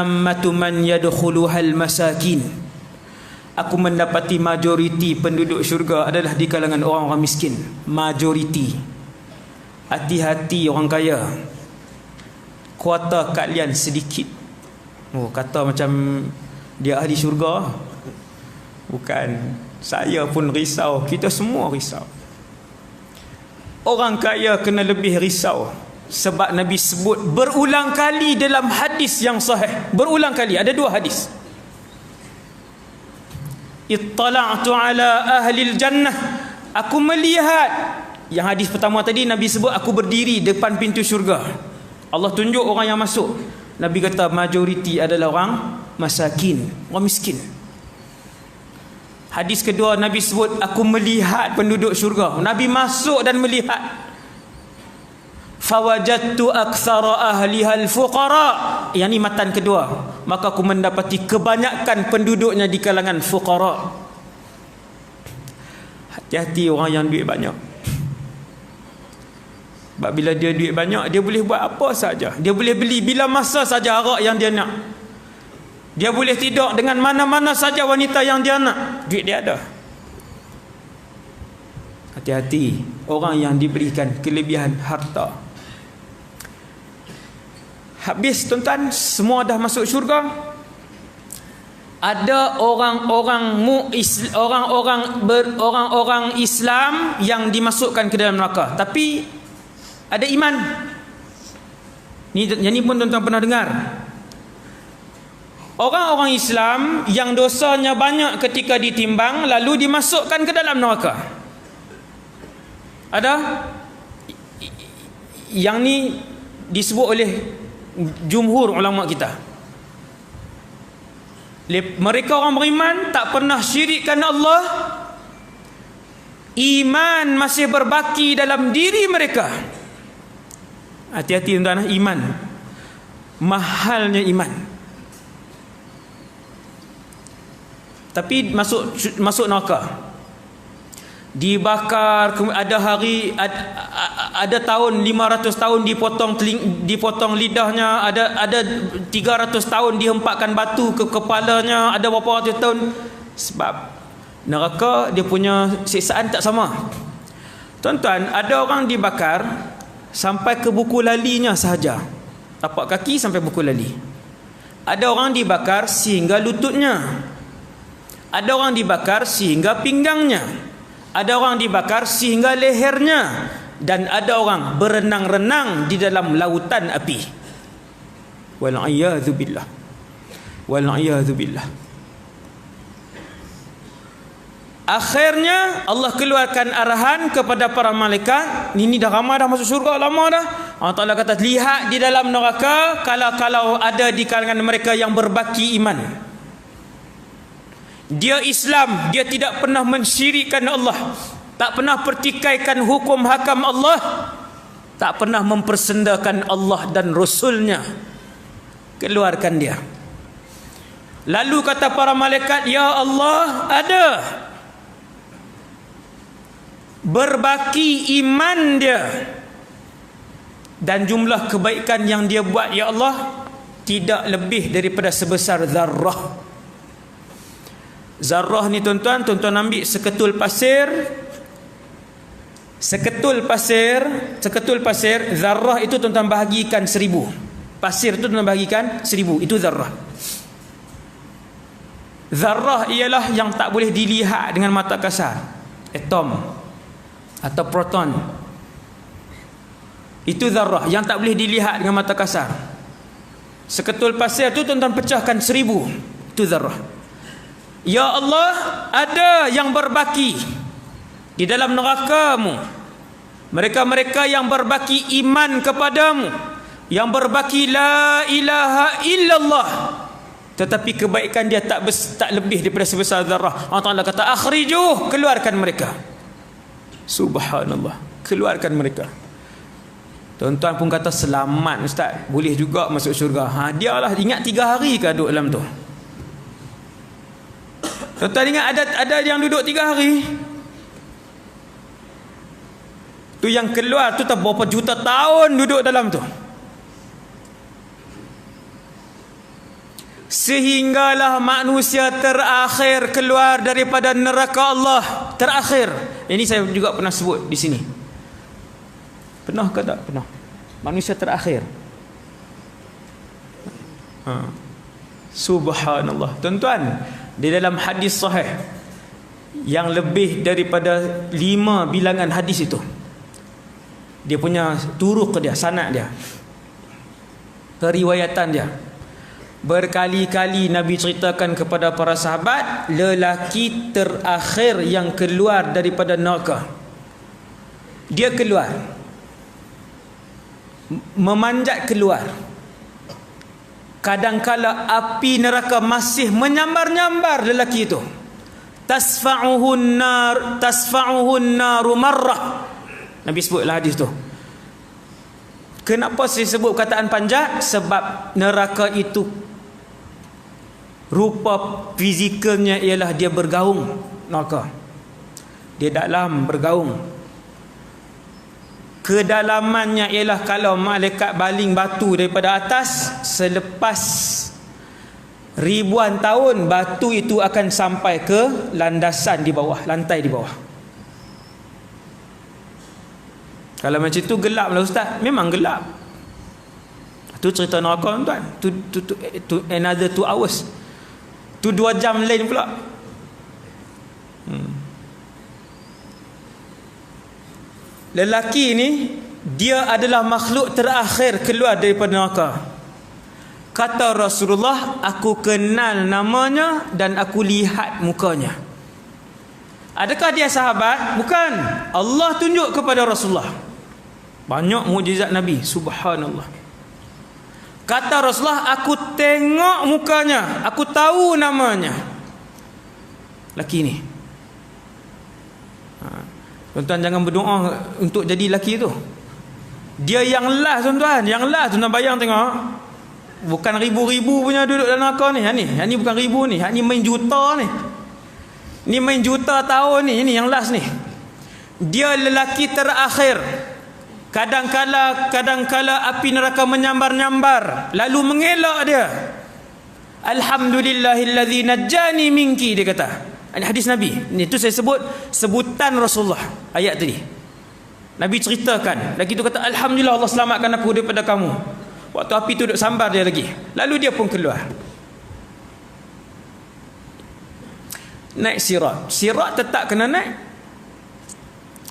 ammatu man yadkhuluha al masakin. Aku mendapati majoriti penduduk syurga adalah di kalangan orang-orang miskin. Majoriti. Hati-hati orang kaya. Kuota kalian sedikit. Oh, kata macam dia ahli syurga. Bukan. Saya pun risau. Kita semua risau. Orang kaya kena lebih risau. Sebab Nabi sebut berulang kali dalam hadis yang sahih. Berulang kali. Ada 2 hadis. Ittala'tu ala ahlil jannah. Aku melihat. Yang hadis pertama tadi Nabi sebut aku berdiri depan pintu syurga. Allah tunjuk orang yang masuk. Nabi kata majoriti adalah orang masakin, orang miskin. Hadis kedua Nabi sebut aku melihat penduduk syurga. Nabi masuk dan melihat. Fawajadtu aktsara ahliha al-fuqara. Yang ni matan kedua. Maka aku mendapati kebanyakan penduduknya di kalangan fuqara. Hati-hati orang yang duit banyak. Sebab bila dia duit banyak, dia boleh buat apa saja. Dia boleh beli bila masa saja arak yang dia nak. Dia boleh tidur dengan mana-mana saja wanita yang dia nak. Duit dia ada. Hati-hati orang yang diberikan kelebihan harta. Habis tuan-tuan, semua dah masuk syurga. Ada orang-orang Islam yang dimasukkan ke dalam neraka, tapi ada iman. Yang ni pun tuan-tuan pernah dengar. Orang-orang Islam yang dosanya banyak ketika ditimbang lalu dimasukkan ke dalam neraka. Ada? Yang ni disebut oleh jumhur ulama kita. Mereka orang beriman tak pernah syirikkan Allah. Iman masih berbaki dalam diri mereka. Hati-hati tuan-tuan, iman. Mahalnya iman. Tapi masuk neraka. Dibakar, ada hari ada tahun 500 tahun dipotong lidahnya, ada 300 tahun dihempakkan batu ke kepalanya, ada berapa ratus tahun. Sebab neraka dia punya siksaan tak sama. Tuan-tuan, ada orang dibakar sampai ke buku lalinya sahaja. Tapak kaki sampai buku lali. Ada orang dibakar sehingga lututnya. Ada orang dibakar sehingga pinggangnya. Ada orang dibakar sehingga lehernya. Dan ada orang berenang-renang di dalam lautan api. Wal'iyadhu billah. Wal'iyadhu billah. Akhirnya Allah keluarkan arahan kepada para malaikat. Ini dah ramai dah masuk syurga, lama dah. Allah Ta'ala kata, lihat di dalam neraka kalau ada di kalangan mereka yang berbaki iman. Dia Islam, dia tidak pernah mensyirikkan Allah, tak pernah pertikaikan hukum hakam Allah, tak pernah mempersendakan Allah dan Rasulnya. keluarkan dia. Lalu kata para malaikat, ya Allah, ada berbaki iman dia dan jumlah kebaikan yang dia buat, ya Allah, tidak lebih daripada sebesar zarrah. Zarrah ni tuan-tuan ambil seketul pasir. Seketul pasir, zarrah itu tuan-tuan bahagikan 1000. Pasir itu tuan-tuan bahagikan 1000, itu zarrah. Zarrah ialah yang tak boleh dilihat dengan mata kasar. Atom atau proton. Itu zarrah yang tak boleh dilihat dengan mata kasar. Seketul pasir tu tuan-tuan pecahkan 1000. Itu zarrah. Ya Allah, ada yang berbaki di dalam neraka-Mu. Mereka-mereka yang berbaki iman kepadamu, yang berbaki la ilaha illallah, tetapi kebaikan dia tak lebih daripada sebesar zarrah. Allah Ta'ala kata, akhrijuh, keluarkan mereka. Subhanallah, keluarkan mereka. Tuan-tuan pun kata, selamat Ustaz, boleh juga masuk syurga. Dia lah ingat 3 hari ke duduk dalam tu. Tuan-tuan ingat ada yang duduk 3 hari. Tu yang keluar tu tak berapa juta tahun duduk dalam tu. Sehinggalah manusia terakhir keluar daripada neraka Allah. Terakhir. Ini saya juga pernah sebut di sini. Pernah ke tak? Pernah. Manusia terakhir. Subhanallah. Tuan-tuan, di dalam hadis sahih yang lebih daripada 5 bilangan hadis itu, dia punya turuk dia, sanad dia, periwayatan dia, berkali-kali Nabi ceritakan kepada para sahabat, lelaki terakhir yang keluar daripada neraka, dia keluar, memanjat keluar. Kadangkala api neraka masih menyambar-nyambar lelaki itu. Tasfa'uhun naru marrah. Nabi sebutlah hadis tu. Kenapa saya sebut kataan panjat? Sebab neraka itu rupa fizikalnya ialah dia bergaung. Neraka dia dalam bergaung. Kedalamannya ialah kalau malaikat baling batu daripada atas, selepas ribuan tahun batu itu akan sampai ke landasan di bawah, lantai di bawah. Kalau macam tu gelap lah Ustaz. Memang gelap. Tu cerita neraka tuan. Tu another 2 hours. Tu 2 jam lain pula. Lelaki ni, dia adalah makhluk terakhir keluar daripada neraka. Kata Rasulullah, aku kenal namanya dan aku lihat mukanya. Adakah dia sahabat? Bukan. Allah tunjuk kepada Rasulullah. Banyak mukjizat Nabi. Subhanallah. Kata Rasulullah, aku tengok mukanya, aku tahu namanya. Laki ni. Tuan-tuan jangan berdoa untuk jadi laki tu. Dia yang last tuan-tuan. Yang last tuan-tuan bayang tengok. Bukan ribu-ribu punya duduk dalam neraka ni. Yang ni bukan ribu ni. Yang ni main juta ni. Ni main juta tahun ni. Ini yang last ni. Dia lelaki terakhir. Kadang-kala api neraka menyambar-nyambar, lalu mengelak dia. Alhamdulillahilladzi najjani minki, dia kata. Ini hadis Nabi. Itu saya sebut sebutan Rasulullah ayat tadi. Nabi ceritakan. Lagi tu kata, alhamdulillah Allah selamatkan aku daripada kamu. Waktu api tu duduk sambar dia lagi. Lalu dia pun keluar. Naik sirat. Sirat tetap kena naik.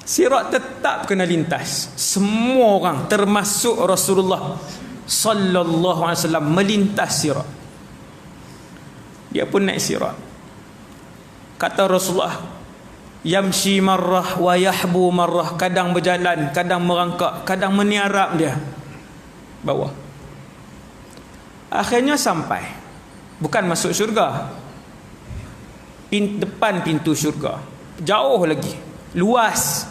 Sirat tetap kena lintas. Semua orang termasuk Rasulullah sallallahu alaihi wasallam melintas sirat. Dia pun naik sirat. Kata Rasulullah, yamshi marrah wa yahbu marrah. Kadang berjalan, kadang merangkak, kadang meniarap dia bawah. Akhirnya sampai. Bukan masuk syurga. Depan pintu syurga. Jauh lagi. Luas.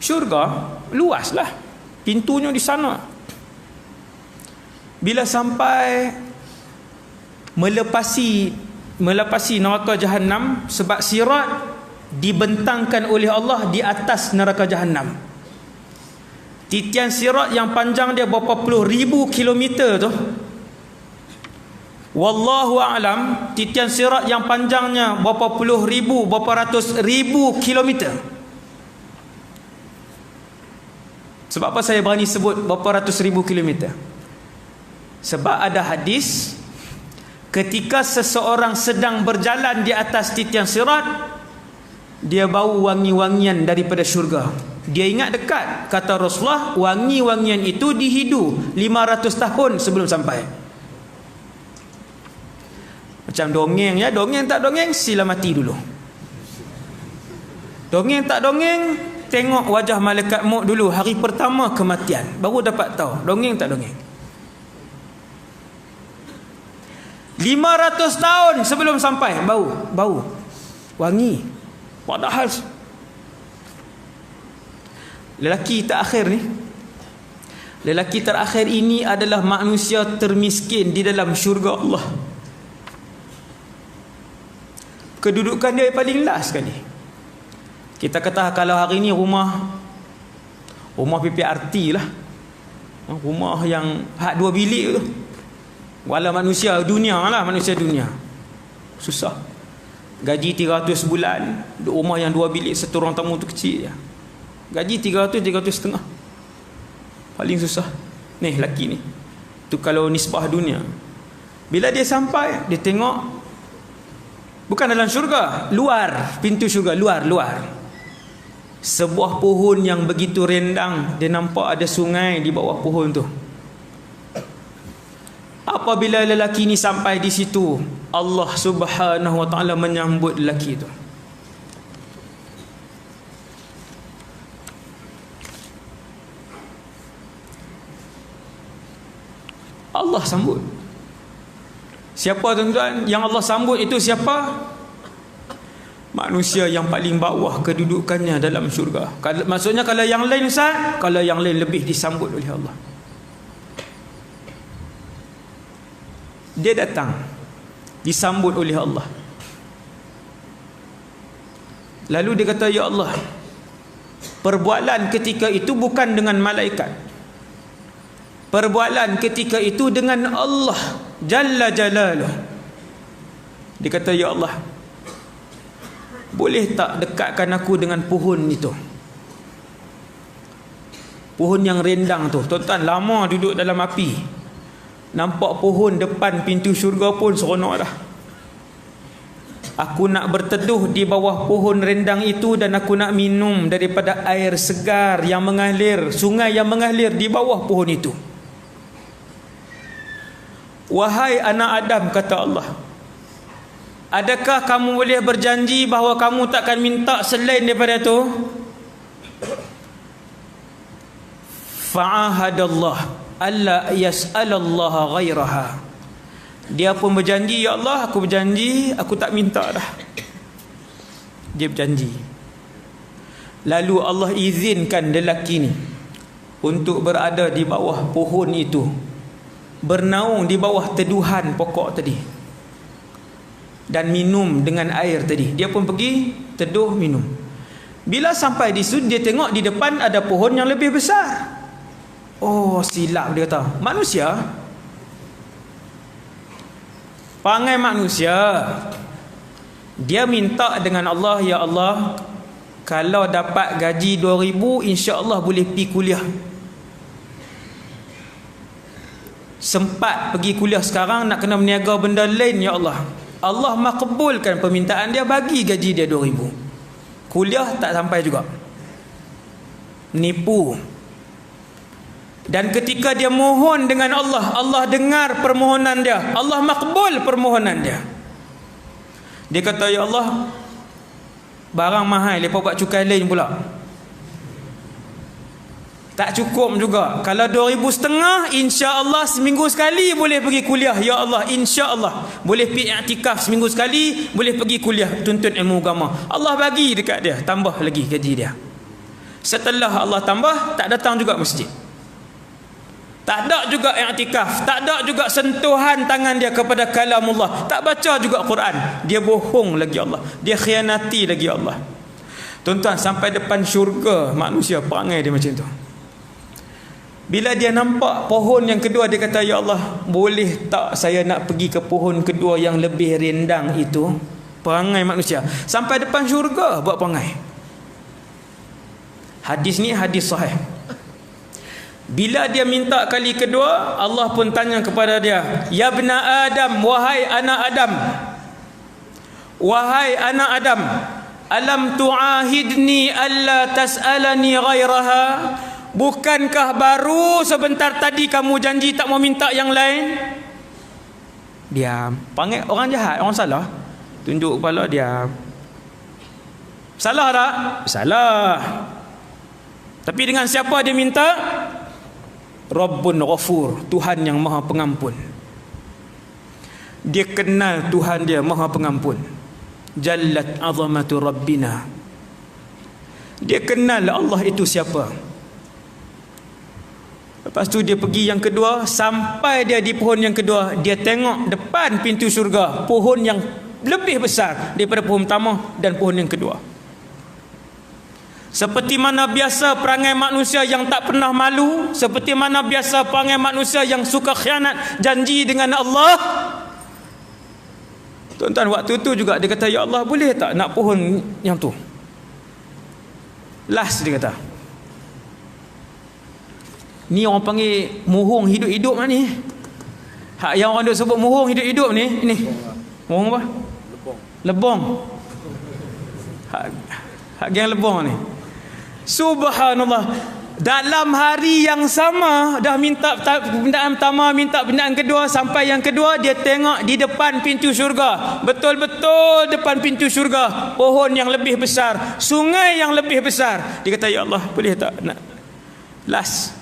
Syurga luas lah. Pintunya di sana. Bila sampai, melepasi neraka Jahannam, sebab sirat dibentangkan oleh Allah di atas neraka Jahannam. Titian sirat yang panjang dia berapa puluh ribu kilometer tu, wallahu a'lam, titian sirat yang panjangnya berapa puluh ribu, berapa ratus ribu kilometer. Sebab apa saya berani sebut berapa ratus ribu kilometer? Sebab ada hadis, ketika seseorang sedang berjalan di atas titian sirat, dia bau wangi-wangian daripada syurga. Dia ingat dekat, kata Rasulullah, wangi-wangian itu dihidu 500 tahun sebelum sampai. Macam dongeng ya, dongeng tak dongeng, sila mati dulu. Dongeng tak dongeng, tengok wajah malaikat maut dulu hari pertama kematian, baru dapat tahu dongeng tak dongeng. 500 tahun sebelum sampai, bau wangi. Padahal lelaki terakhir ni, lelaki terakhir ini adalah manusia termiskin di dalam syurga Allah. Kedudukan dia paling last sekali. Kita kata kalau hari ni rumah PPRT lah, rumah yang hak 2 bilik tu, wala manusia dunia lah, manusia dunia susah. Gaji 300 bulan, rumah yang 2 bilik satu ruang tamu tu kecil je, gaji 300 setengah, paling susah. Ni lelaki ni tu kalau nisbah dunia. Bila dia sampai, dia tengok bukan dalam syurga, luar pintu syurga, luar sebuah pohon yang begitu rendang. Dia nampak ada sungai di bawah pohon tu. Apabila lelaki ni sampai di situ, Allah Subhanahu wa taala menyambut lelaki itu. Allah sambut. Siapa tuan-tuan yang Allah sambut itu? Siapa? Manusia yang paling bawah kedudukannya dalam syurga. Maksudnya kalau yang lain Ustaz, kalau yang lain lebih disambut oleh Allah. Dia datang, disambut oleh Allah. Lalu dia kata, ya Allah, perbualan ketika itu bukan dengan malaikat, perbualan ketika itu dengan Allah Jalla Jalaluh. Dia kata, ya Allah, boleh tak dekatkan aku dengan pohon itu, pohon yang rendang tu. Tuan-tuan lama duduk dalam api, nampak pohon depan pintu syurga pun seronok dah. Aku nak berteduh di bawah pohon rendang itu, dan aku nak minum daripada air segar yang mengalir, sungai yang mengalir di bawah pohon itu. Wahai anak Adam, kata Allah, adakah kamu boleh berjanji bahawa kamu takkan minta selain daripada itu? Fa'ahadallah alla yas'alallaha ghairaha. Dia pun berjanji, ya Allah, aku berjanji aku tak minta dah. Dia berjanji. Lalu Allah izinkan lelaki ni untuk berada di bawah pohon itu, bernaung di bawah teduhan pokok tadi, dan minum dengan air tadi. Dia pun pergi teduh minum. Bila sampai di situ, dia tengok di depan ada pohon yang lebih besar. Oh, silap, dia kata. Manusia, perangai manusia, dia minta dengan Allah, ya Allah, kalau dapat gaji 2,000, insya-Allah boleh pergi kuliah. Sempat pergi kuliah sekarang, nak kena berniaga benda lain, ya Allah. Allah makbulkan permintaan dia, bagi gaji dia 2,000. Kuliah tak sampai juga, nipu. Dan ketika dia mohon dengan Allah, Allah dengar permohonan dia, Allah makbul permohonan dia. Dia kata, ya Allah, barang mahal, lepas buat cukai lain pula, tak cukup juga. Kalau 2,500, insya-Allah seminggu sekali boleh pergi kuliah, ya Allah, insya-Allah boleh pergi i'tikaf seminggu sekali, boleh pergi kuliah tuntut ilmu agama. Allah bagi dekat dia, tambah lagi gaji dia. Setelah Allah tambah, tak datang juga masjid. Tak ada juga i'tikaf, tak ada juga sentuhan tangan dia kepada kalamullah, tak baca juga Quran. Dia bohong lagi Allah, dia khianati lagi Allah. Tuan-tuan, sampai depan syurga manusia perangai dia macam tu. Bila dia nampak pohon yang kedua, dia kata, ya Allah, boleh tak saya nak pergi ke pohon kedua yang lebih rendang itu? Perangai manusia sampai depan syurga buat perangai. Hadis ni hadis sahih. Bila dia minta kali kedua, Allah pun tanya kepada dia, ya bna Adam, wahai anak Adam, wahai anak Adam, alam tu'ahidni alla tas'alani ghairaha? Bukankah baru sebentar tadi kamu janji tak mau minta yang lain? Diam. Panggil orang jahat, orang salah, tunjuk kepala, diam. Salah tak? Salah. Tapi dengan siapa dia minta? Rabbun Ghafur, Tuhan yang Maha Pengampun. Dia kenal Tuhan dia Maha Pengampun. Jallat azamatu Rabbina. Dia kenal Allah itu siapa. Lepas tu dia pergi yang kedua, sampai dia di pohon yang kedua, dia tengok depan pintu syurga pohon yang lebih besar daripada pohon pertama dan pohon yang kedua. Seperti mana biasa perangai manusia yang tak pernah malu, seperti mana biasa perangai manusia yang suka khianat janji dengan Allah. Tuan-tuan, waktu tu juga dia kata, ya Allah, boleh tak nak pohon yang tu? Last dia kata. Ni orang panggil mohong hidup-hidup lah ni. Hak yang orang duk sebut mohong hidup-hidup ni, ini. Mohong apa? Lebong. Hak geng lebong ni. Subhanallah, dalam hari yang sama dah minta bendaan pertama, minta bendaan kedua, sampai yang kedua dia tengok di depan pintu syurga, betul-betul depan pintu syurga, pohon yang lebih besar, sungai yang lebih besar. Dia kata, ya Allah, boleh tak nak last?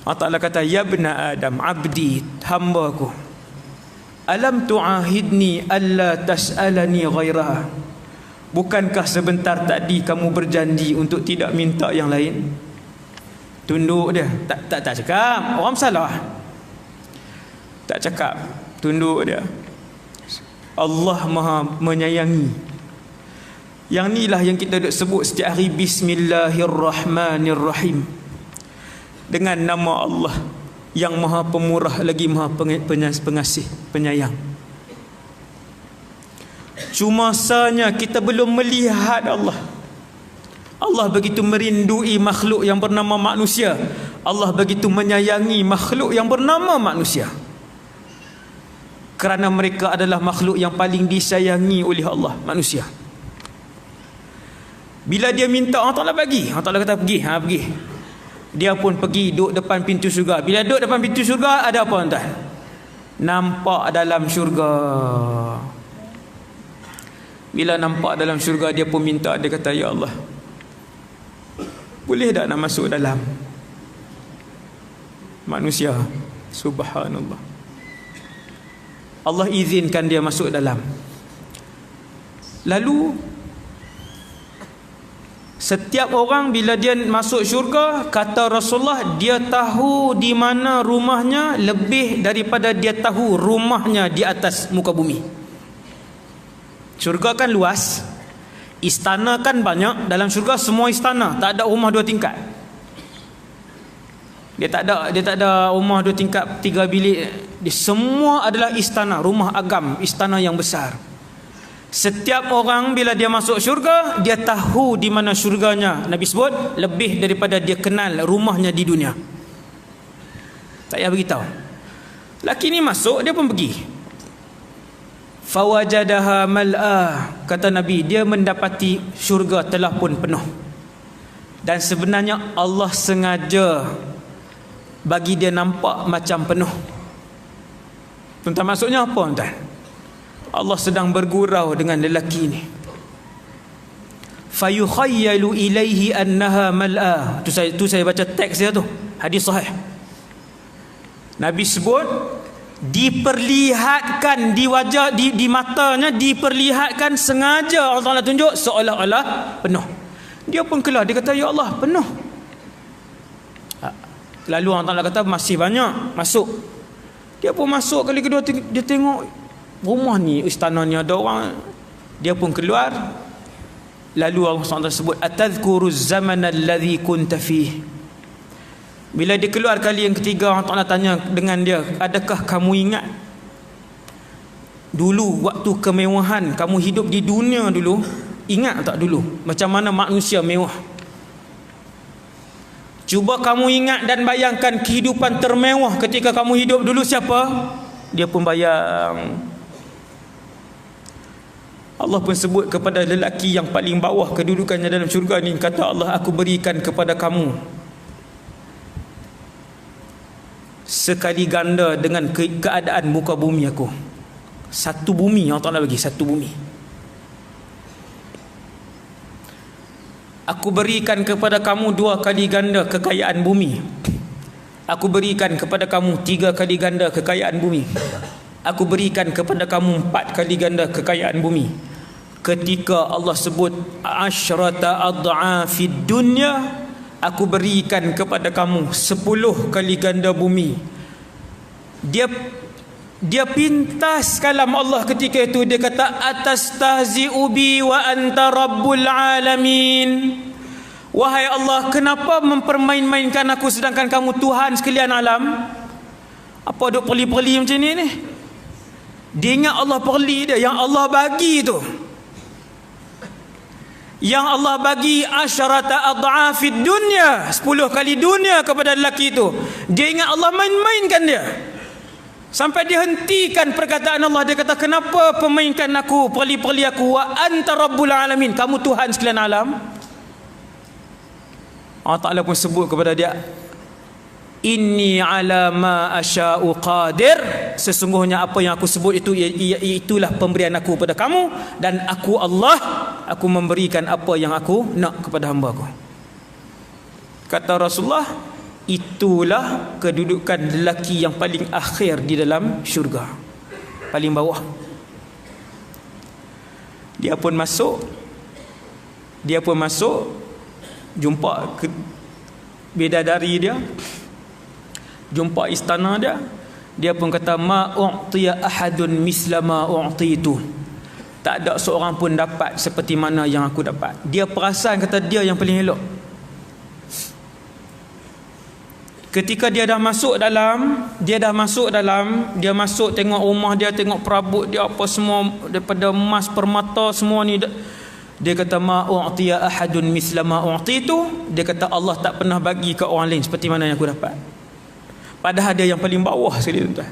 Allah Ta'ala kata, ya bna Adam, abdi, hamba aku, alam tu'ahidni alla tas'alani ghairaha? Bukankah sebentar tadi kamu berjanji untuk tidak minta yang lain? Tunduk dia. Tak cakap. Orang salah. Tak cakap. Tunduk dia. Allah Maha menyayangi. Yang inilah yang kita duk sebut setiap hari, Bismillahirrahmanirrahim. Dengan nama Allah yang Maha Pemurah lagi Maha Pengasih, Penyayang. Cuma sanya kita belum melihat Allah. Allah begitu merindui makhluk yang bernama manusia. Allah begitu menyayangi makhluk yang bernama manusia. Kerana mereka adalah makhluk yang paling disayangi oleh Allah, manusia. Bila dia minta, Allah Ta'ala bagi. Allah Ta'ala kata pergi, pergi. Dia pun pergi duduk depan pintu syurga. Bila duduk depan pintu syurga, ada apa tuan? Nampak dalam syurga. Bila nampak dalam syurga, dia pun minta. Dia kata, ya Allah, boleh tak nak masuk dalam? Manusia, subhanallah, Allah izinkan dia masuk dalam. Lalu setiap orang bila dia masuk syurga, kata Rasulullah, dia tahu di mana rumahnya lebih daripada dia tahu rumahnya di atas muka bumi. Syurga kan luas, istana kan banyak. Dalam syurga semua istana, tak ada rumah 2 tingkat. Dia tak ada rumah 2 tingkat 3 bilik. Dia semua adalah istana, rumah agam, istana yang besar. Setiap orang bila dia masuk syurga, dia tahu di mana syurganya. Nabi sebut lebih daripada dia kenal rumahnya di dunia. Tak payah beritahu. Laki ni masuk, dia pun pergi. Fawajadaha mal'ah, kata Nabi, dia mendapati syurga telah pun penuh. Dan sebenarnya Allah sengaja bagi dia nampak macam penuh. Tuan-tuan, maksudnya apa tuan? Allah sedang bergurau dengan lelaki ini. Fayukhayyalu ilaihi annaha mal'ah. Tu saya baca teks dia tu, hadis sahih. Nabi sebut diperlihatkan di wajah, di matanya, diperlihatkan sengaja Allah Ta'ala tunjuk seolah-olah penuh. Dia pun keluar, dia kata, ya Allah, penuh. Lalu orang Ta'ala kata masih banyak, masuk. Dia pun masuk kali kedua, dia tengok rumah ni, istana ni ada orang. Dia pun keluar. Lalu Allah SWT sebut, atadhkuru zaman alladhi kunta fih. Bila dia keluar kali yang ketiga, Allah Ta'ala tanya dengan dia, adakah kamu ingat dulu waktu kemewahan kamu hidup di dunia dulu? Ingat tak dulu macam mana manusia mewah? Cuba kamu ingat dan bayangkan kehidupan termewah ketika kamu hidup dulu siapa? Dia pun bayang. Allah pun sebut kepada lelaki yang paling bawah kedudukannya dalam syurga ni, kata Allah, aku berikan kepada kamu sekali ganda dengan keadaan muka bumi aku. Satu bumi Allah Ta'ala bagi, satu bumi. Aku berikan kepada kamu 2 kali ganda kekayaan bumi. Aku berikan kepada kamu 3 kali ganda kekayaan bumi. Aku berikan kepada kamu 4 kali ganda kekayaan bumi. Ketika Allah sebut asyrata ad'afid dunya, aku berikan kepada kamu 10 kali ganda bumi. Dia pintas kalam Allah ketika itu. Dia kata, atastahzi'u bi wa anta rabbul alamin. Wahai Allah, kenapa mempermain-mainkan aku sedangkan kamu Tuhan sekalian alam? Apa duk perli-perli macam ni? Dia ingat Allah perli dia, yang Allah bagi tu, yang Allah bagi asyarata ad'afid dunya, 10 kali dunia kepada lelaki itu. Dia ingat Allah main-mainkan dia. Sampai dia hentikan perkataan Allah. Dia kata, kenapa pemainkan aku, perli-perli aku? Wa anta rabbul alamin, kamu Tuhan sekalian alam. Allah Ta'ala pun sebut kepada dia, inni ala ma asya'u qadir. Sesungguhnya apa yang aku sebut itu, itulah pemberian aku kepada kamu. Dan aku Allah, aku memberikan apa yang aku nak kepada hamba aku. Kata Rasulullah, itulah kedudukan lelaki yang paling akhir di dalam syurga, paling bawah. Dia pun masuk, jumpa bidadari dia, jumpa istana dia. Dia pun kata, ma u'tiya ahadun misla ma u'titu. Tak ada seorang pun dapat seperti mana yang aku dapat. Dia perasan kata dia yang paling elok. Ketika dia dah masuk dalam, dia masuk tengok rumah dia, tengok perabot dia apa semua daripada emas permata semua ni. Dia kata, ma u'tiya ahadun misla ma u'titu. Dia kata, Allah tak pernah bagi ke orang lain seperti mana yang aku dapat. Padahal dia yang paling bawah sekali, tuan-tuan.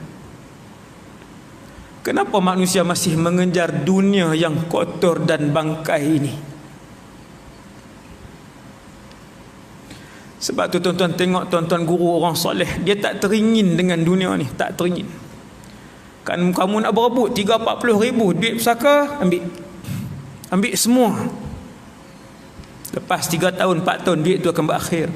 Kenapa manusia masih mengejar dunia yang kotor dan bangkai ini? Sebab tu tuan-tuan tengok tuan-tuan guru orang soleh, dia tak teringin dengan dunia ni, tak teringin. Kan kamu nak berebut 30-40 ribu duit pusaka, ambil semua. Lepas 3 tahun 4 tahun duit tu akan berakhir.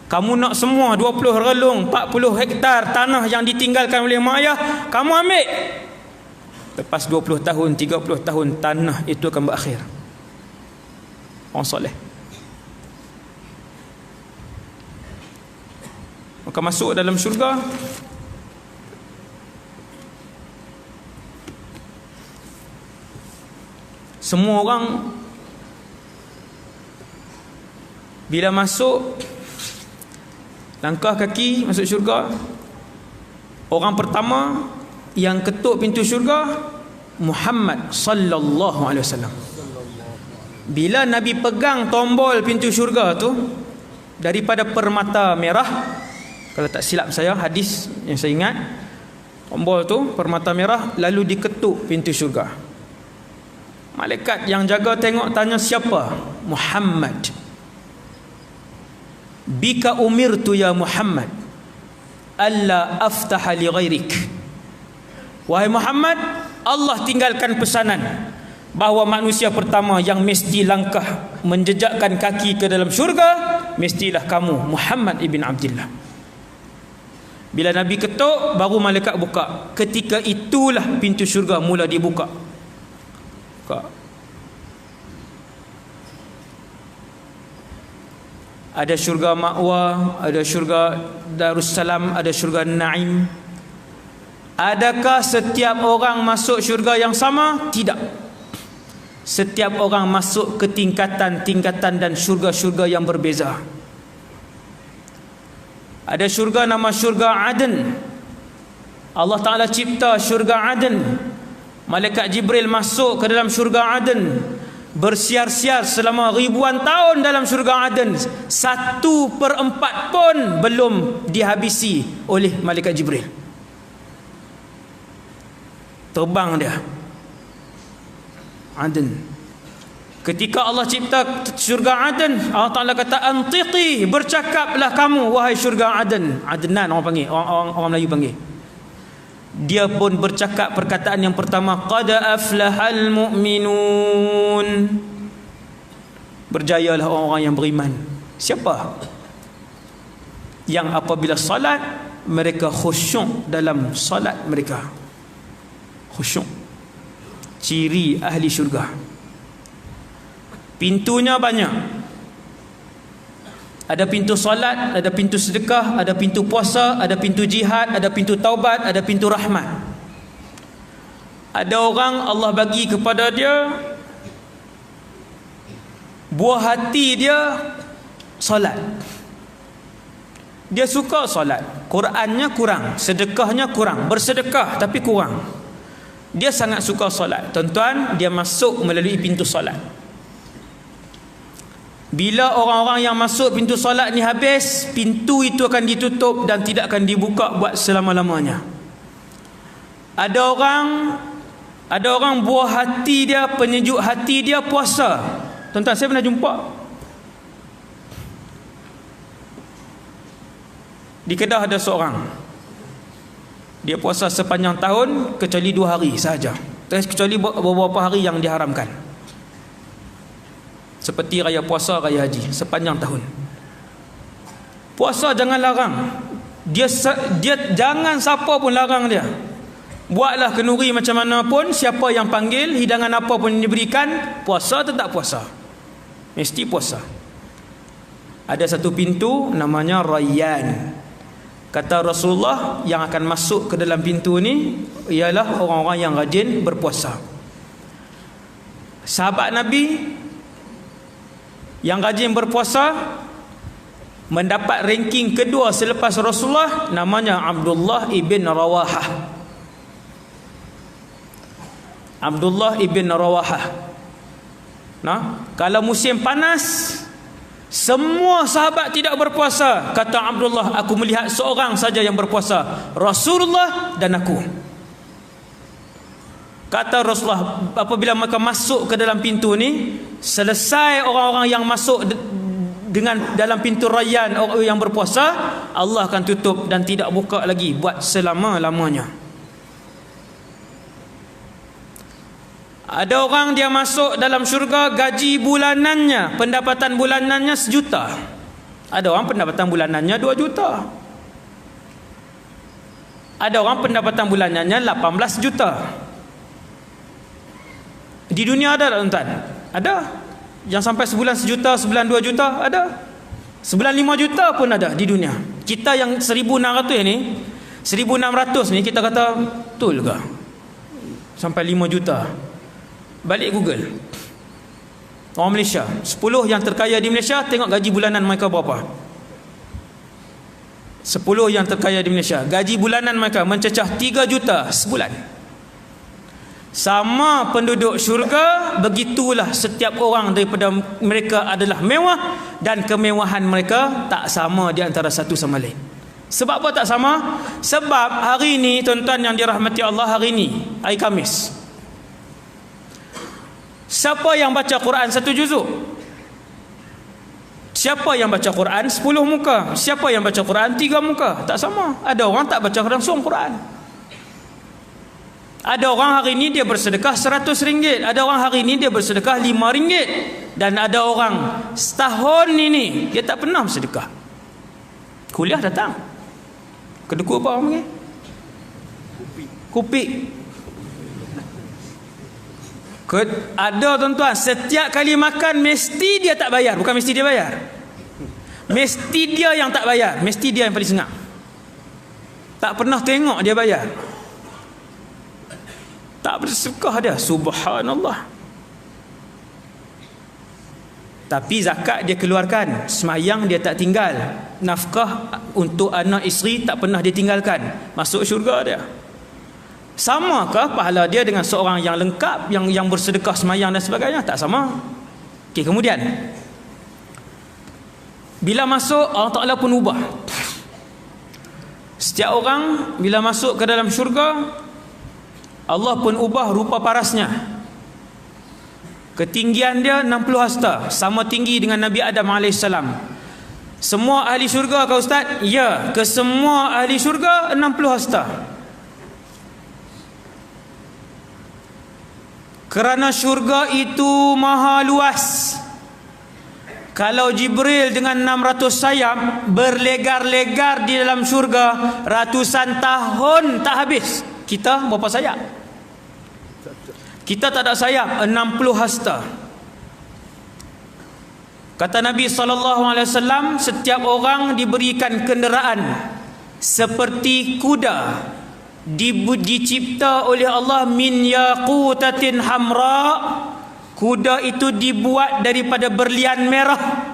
Kamu nak semua 20 relung 40 hektar tanah yang ditinggalkan oleh mak ayah, kamu ambil. Lepas 20 tahun 30 tahun tanah itu akan berakhir. Orang soleh. Maka masuk dalam syurga. Semua orang bila masuk, langkah kaki masuk syurga, orang pertama yang ketuk pintu syurga Muhammad sallallahu alaihi wasallam. Bila Nabi pegang tombol pintu syurga tu, daripada permata merah, kalau tak silap saya, hadis yang saya ingat, tombol tu permata merah, lalu diketuk pintu syurga. Malaikat yang jaga tengok, tanya siapa? Muhammad. Bika umirtu ya Muhammad alla aftaha li ghairik. Wahai Muhammad, Allah tinggalkan pesanan bahawa manusia pertama yang mesti langkah menjejakkan kaki ke dalam syurga mestilah kamu, Muhammad ibn Abdullah. Bila Nabi ketuk, baru malaikat buka. Ketika itulah pintu syurga mula dibuka. Ada syurga Ma'wa, ada syurga Darussalam, ada syurga Naim. Adakah setiap orang masuk syurga yang sama? Tidak. Setiap orang masuk ke tingkatan-tingkatan dan syurga-syurga yang berbeza. Ada syurga nama syurga Aden. Allah Ta'ala cipta syurga Aden. Malaikat Jibril masuk ke dalam syurga Aden, bersiar-siar selama ribuan tahun dalam syurga Aden. 1/4 pun belum dihabisi oleh Malaikat Jibril. Terbang dia Aden. Ketika Allah cipta syurga Aden, Allah Ta'ala kata antiqi, bercakaplah kamu wahai syurga Aden. Adnan orang panggil, orang Melayu panggil. Dia pun bercakap perkataan yang pertama, qad aflahal mu'minun. Berjayalah orang-orang yang beriman. Siapa? Yang apabila salat mereka khusyuk dalam salat mereka. Khusyuk. Ciri ahli syurga. Pintunya banyak. Ada pintu salat, ada pintu sedekah, ada pintu puasa, ada pintu jihad, ada pintu taubat, ada pintu rahmat. Ada orang Allah bagi kepada dia buah hati dia salat. Dia suka salat, Qurannya kurang, sedekahnya kurang, bersedekah tapi kurang. Dia sangat suka salat. Tuan-tuan, dia masuk melalui pintu salat. Bila orang-orang yang masuk pintu solat ni habis, pintu itu akan ditutup dan tidak akan dibuka buat selama-lamanya. Ada orang buah hati dia, penyejuk hati dia puasa. Tuan-tuan, saya pernah jumpa di Kedah ada seorang. Dia puasa sepanjang tahun kecuali 2 hari sahaja. Kecuali beberapa hari yang diharamkan. Seperti raya puasa, raya haji, sepanjang tahun. Puasa jangan larang. Dia jangan siapa pun larang dia. Buatlah kenduri macam mana pun, siapa yang panggil, hidangan apa pun diberikan, puasa atau tak puasa, mesti puasa. Ada satu pintu namanya Rayyan. Kata Rasulullah, yang akan masuk ke dalam pintu ni ialah orang-orang yang rajin berpuasa. Sahabat Nabi yang rajin berpuasa mendapat ranking kedua selepas Rasulullah, namanya Abdullah ibn Rawahah. Abdullah ibn Rawahah. Nah, kalau musim panas semua sahabat tidak berpuasa. Kata Abdullah, aku melihat seorang saja yang berpuasa, Rasulullah dan aku. Kata Rasulullah, apabila mereka masuk ke dalam pintu ni, selesai orang-orang yang masuk dengan dalam pintu Rayyan, orang yang berpuasa, Allah akan tutup dan tidak buka lagi buat selama-lamanya. Ada orang dia masuk dalam syurga, gaji bulanannya, pendapatan bulanannya 1 juta. Ada orang pendapatan bulanannya 2 juta. Ada orang pendapatan bulanannya 18 juta. Di dunia ada tak tuan-tuan? Ada. Yang sampai sebulan 1 juta, sebulan 2 juta, ada. Sebulan 5 juta pun ada di dunia. Kita yang 1,600 ni, 1,600 ni kita kata betul ke? Sampai 5 juta. Balik Google. Orang Malaysia, 10 yang terkaya di Malaysia, tengok gaji bulanan mereka berapa. 10 yang terkaya di Malaysia, gaji bulanan mereka mencecah 3 juta sebulan. Sama penduduk syurga, begitulah setiap orang daripada mereka adalah mewah, dan kemewahan mereka tak sama di antara satu sama lain. Sebab apa tak sama? Sebab hari ini, tuan-tuan yang dirahmati Allah, hari ini hari Khamis, siapa yang baca Quran 1 juzuk? Siapa yang baca Quran 10 muka? Siapa yang baca Quran 3 muka? Tak sama. Ada orang tak baca langsung Quran. Ada orang hari ini dia bersedekah RM100. Ada orang hari ini dia bersedekah RM5. Dan ada orang setahun ini dia tak pernah bersedekah. Kuliah datang. Kedua apa orang panggil? Kupik. Ada tuan-tuan, setiap kali makan mesti dia tak bayar. Bukan mesti dia bayar. Mesti dia yang tak bayar, mesti dia yang paling senang. Tak pernah tengok dia bayar, tak bersedekah dia, subhanallah. Tapi zakat dia keluarkan, semayang dia tak tinggal, nafkah untuk anak isteri tak pernah dia tinggalkan, masuk syurga dia. Samakah pahala dia dengan seorang yang lengkap, yang bersedekah, semayang dan sebagainya? Tak sama. Okey, kemudian bila masuk, Allah Ta'ala pun ubah. Setiap orang bila masuk ke dalam syurga, Allah pun ubah rupa parasnya. Ketinggian dia 60 hasta, sama tinggi dengan Nabi Adam AS. Semua ahli syurga kau ustaz? Ya, ke semua ahli syurga 60 hasta. Kerana syurga itu maha luas. Kalau Jibril dengan 600 sayap berlegar-legar di dalam syurga, ratusan tahun tak habis. Kita berapa sayap? Kita tak ada sayap, 60 hasta. Kata Nabi SAW, setiap orang diberikan kenderaan seperti kuda, dicipta oleh Allah min yaqutatin hamra. Kuda itu dibuat daripada berlian merah.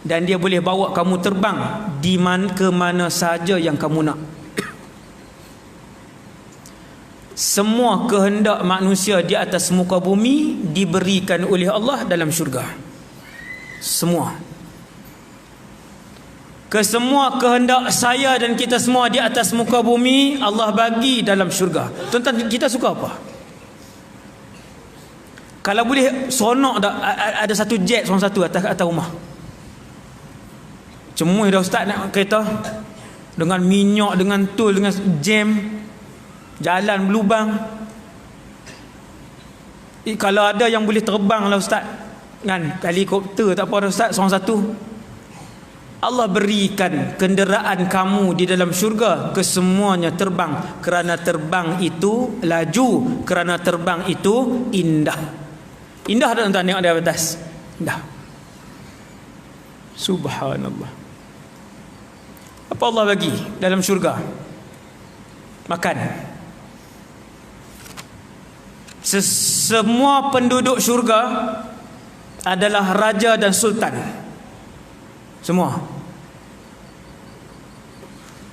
Dan dia boleh bawa kamu terbang di mana ke mana saja yang kamu nak. Semua kehendak manusia di atas muka bumi diberikan oleh Allah dalam syurga. Semua. Kesemua kehendak saya dan kita semua di atas muka bumi Allah bagi dalam syurga. Tuan-tuan, kita suka apa? Kalau boleh sonok dah, ada satu jet seorang satu atas rumah. Cemuih dah ustaz nak kereta dengan minyak, dengan tol, dengan jam, jalan berlubang. Kalau ada yang boleh terbang lah ustaz, kan, helikopter tak apa dah ustaz, seorang satu. Allah berikan kenderaan kamu di dalam syurga, kesemuanya terbang. Kerana terbang itu laju, kerana terbang itu indah. Indah tak tuan-tuan tengok di atas? Indah. Subhanallah. Apa Allah bagi dalam syurga? Makan. Semua penduduk syurga adalah raja dan sultan. Semua.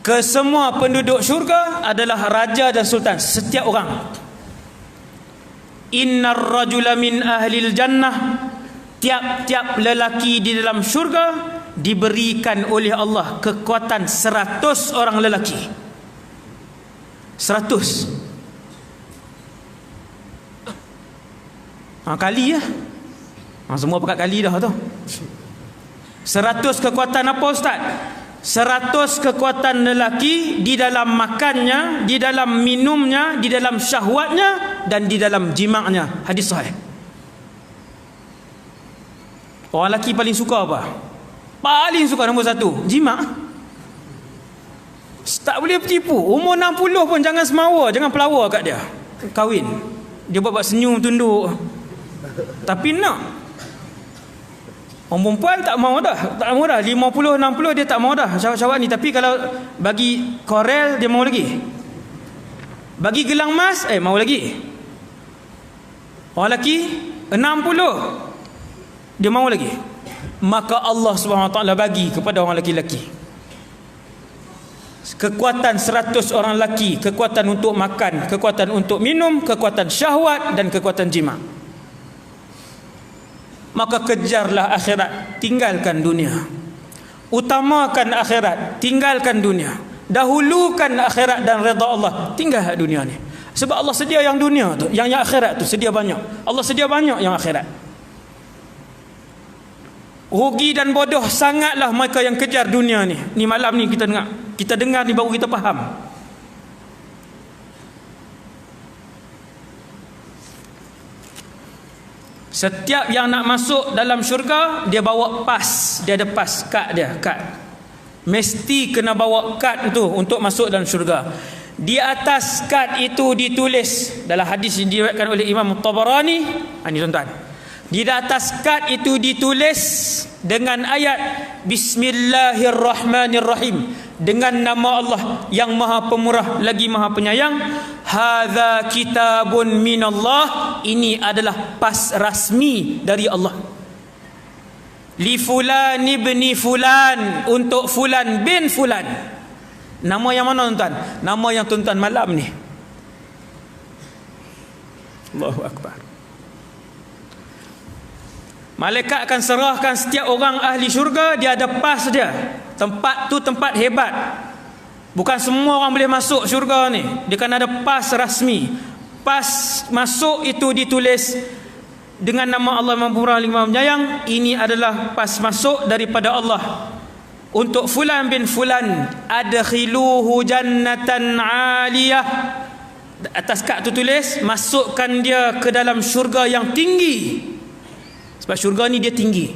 Kesemua penduduk syurga adalah raja dan sultan, setiap orang. Innar rajula min ahlil jannah, tiap-tiap lelaki di dalam syurga diberikan oleh Allah kekuatan 100 orang lelaki. 100. Kali ya. Semua pakat kali dah tu. 100 kekuatan apa ustaz? 100 kekuatan lelaki di dalam makannya, di dalam minumnya, di dalam syahwatnya dan di dalam jimaknya. Hadis sahih. Orang lelaki paling suka apa? Paling suka nombor 1, jimak. Tak boleh tipu. Umur 60 pun jangan semawa, jangan pelawar kat dia. Kahwin. Dia buat senyum tunduk. Tapi nak. Orang perempuan tak mau dah, 50, 60 dia tak mau dah syahwat ni. Tapi kalau bagi korel dia mau lagi, bagi gelang emas mau lagi. Orang lelaki 60 dia mau lagi. Maka Allah SWT bagi kepada orang lelaki-lelaki kekuatan 100 orang lelaki, kekuatan untuk makan, kekuatan untuk minum, kekuatan syahwat dan kekuatan jima. Maka kejarlah akhirat, tinggalkan dunia. Utamakan akhirat, tinggalkan dunia. Dahulukan akhirat dan redha Allah, tinggal dunia ni. Sebab Allah sedia yang dunia tu, yang akhirat tu sedia banyak. Allah sedia banyak yang akhirat. Rugi dan bodoh sangatlah mereka yang kejar dunia ni. Ni malam ni kita dengar ni baru kita faham. Setiap yang nak masuk dalam syurga, dia bawa pas. Dia ada pas, kad dia, kad. Mesti kena bawa kad tu untuk masuk dalam syurga. Di atas kad itu ditulis dalam hadis yang diriwayatkan oleh Imam Tabarani. Ini tuan-tuan, Di atas kad itu ditulis dengan ayat Bismillahirrahmanirrahim, dengan nama Allah yang Maha Pemurah lagi Maha Penyayang. Hadza kitabun minallah, ini adalah pas rasmi dari Allah. Li fulan ibni fulan, untuk fulan bin fulan. Nama yang mana tuan? Nama yang tuan malam ni. Allahu akbar. Malaikat akan serahkan setiap orang ahli syurga, dia ada pas dia. Tempat tu tempat hebat. Bukan semua orang boleh masuk syurga ni. Dia kan ada pas rasmi. Pas masuk itu ditulis dengan nama Allah Maha Pemurah lagi Maha Penyayang. Ini adalah pas masuk daripada Allah untuk fulan bin fulan. Adkhiluhu jannatan 'aliyah. Atas kad tu tulis, masukkan dia ke dalam syurga yang tinggi. Sebab syurga ni dia tinggi.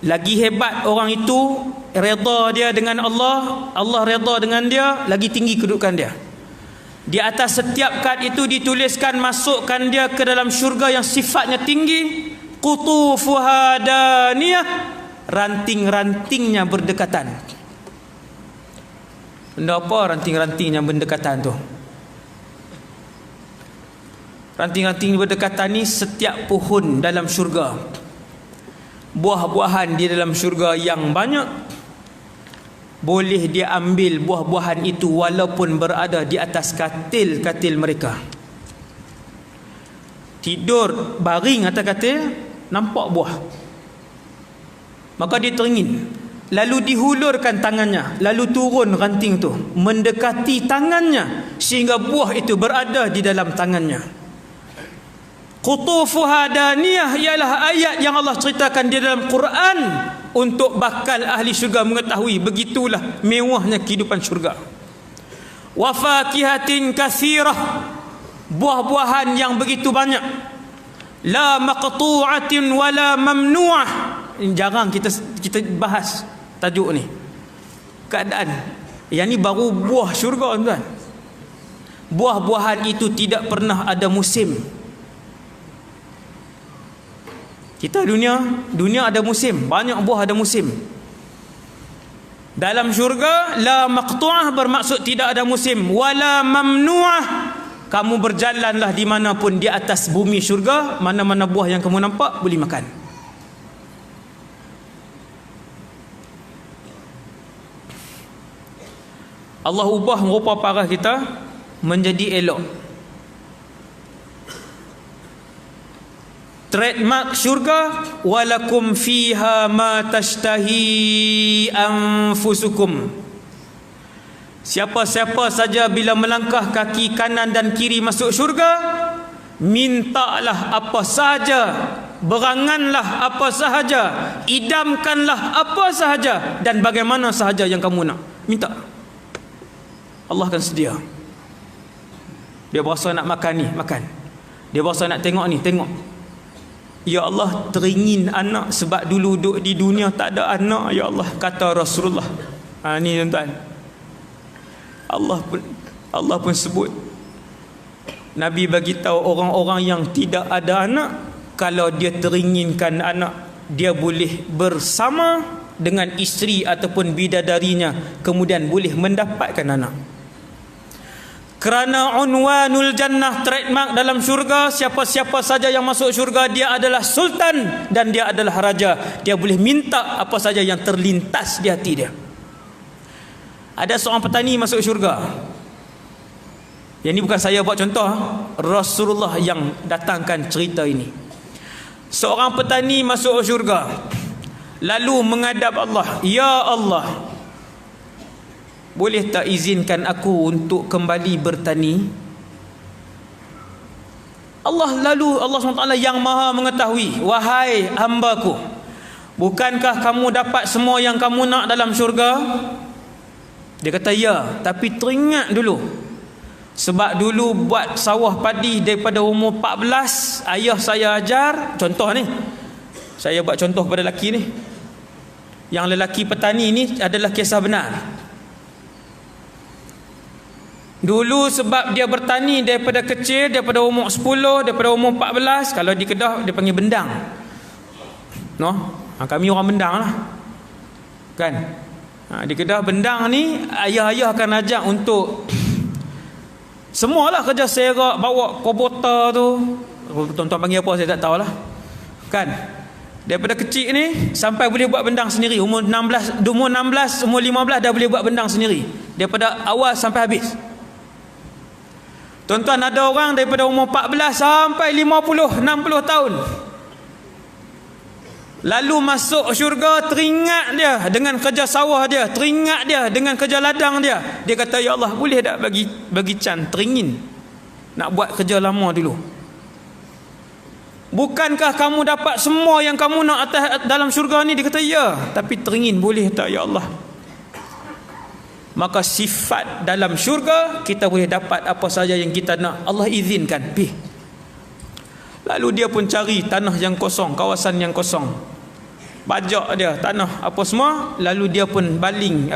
Lagi hebat orang itu, redha dia dengan Allah, Allah redha dengan dia, lagi tinggi kedudukan dia. Di atas setiap kad itu dituliskan, masukkan dia ke dalam syurga yang sifatnya tinggi. Qutufuha daniyah, ranting-rantingnya berdekatan. Benda apa ranting-rantingnya berdekatan tu? Ranting-ranting berdekatan ni setiap pohon dalam syurga. Buah-buahan di dalam syurga yang banyak, boleh dia ambil buah-buahan itu walaupun berada di atas katil-katil mereka. Tidur baring atas katil, nampak buah, maka dia teringin. Lalu dihulurkan tangannya, lalu turun ranting tu mendekati tangannya, sehingga buah itu berada di dalam tangannya. Qutufuha daniyah ialah ayat yang Allah ceritakan di dalam Quran untuk bakal ahli syurga mengetahui begitulah mewahnya kehidupan syurga. Wa fakihatin katsirah, buah-buahan yang begitu banyak. La maqtu'atin wala mamnu'ah. Jarang kita bahas tajuk ni. Keadaan yang ni baru buah syurga tuan. Buah-buahan itu tidak pernah ada musim. Kita dunia ada musim, banyak buah ada musim. Dalam syurga la maqtu'ah bermaksud tidak ada musim, wala mamnu'ah. Kamu berjalanlah di mana pun di atas bumi syurga, mana-mana buah yang kamu nampak boleh makan. Allah ubah rupa parah kita menjadi elok. Trademark syurga, walakum fiha ma tashtahi anfusukum. Siapa-siapa saja bila melangkah kaki kanan dan kiri masuk syurga, mintalah apa sahaja, beranganlah apa sahaja, idamkanlah apa sahaja dan bagaimana sahaja yang kamu nak. Minta, Allah akan sedia. Dia berasa nak makan ni, makan. Dia berasa nak tengok ni, tengok. Ya Allah, teringin anak sebab dulu duduk di dunia tak ada anak, ya Allah, kata Rasulullah. Ni tuan-tuan, Allah pun sebut, Nabi bagi tahu orang-orang yang tidak ada anak, kalau dia teringinkan anak, dia boleh bersama dengan isteri ataupun bidadarinya, kemudian boleh mendapatkan anak. Kerana unwanul jannah, trademark dalam syurga, siapa-siapa saja yang masuk syurga, dia adalah sultan dan dia adalah raja. Dia boleh minta apa saja yang terlintas di hati dia. Ada seorang petani masuk syurga. Yang ini bukan saya buat contoh, Rasulullah yang datangkan cerita ini. Seorang petani masuk syurga, lalu menghadap Allah, ya Allah, boleh tak izinkan aku untuk kembali bertani? Allah SWT yang maha mengetahui, wahai hambaku, bukankah kamu dapat semua yang kamu nak dalam syurga? Dia kata ya, tapi teringat dulu, sebab dulu buat sawah padi daripada umur 14, ayah saya ajar. Contoh ni, saya buat contoh pada lelaki ni. Yang lelaki petani ni adalah kisah benar. Dulu sebab dia bertani daripada kecil, daripada umur 10, daripada umur 14, kalau di Kedah dia panggil bendang. Kami orang bendang lah. Kan? Di Kedah bendang ni ayah-ayah akan ajak untuk semualah kerja serak, bawa kubota tu. Tuan-tuan panggil apa saya tak tahulah. Kan? Daripada kecil ni sampai boleh buat bendang sendiri. Umur 16, umur 15 dah boleh buat bendang sendiri. Daripada awal sampai habis. Tuan-tuan, ada orang daripada umur 14 sampai 50, 60 tahun. Lalu masuk syurga, teringat dia dengan kerja sawah dia, teringat dia dengan kerja ladang dia. Dia kata, ya Allah, boleh tak bagi Chan teringin nak buat kerja lama dulu? Bukankah kamu dapat semua yang kamu nak atas dalam syurga ni? Dia kata, ya, tapi teringin boleh tak ya Allah? Maka sifat dalam syurga kita boleh dapat apa saja yang kita nak. Allah izinkan, pergi. Lalu dia pun cari tanah yang kosong, kawasan yang kosong, bajak dia tanah apa semua. Lalu dia pun baling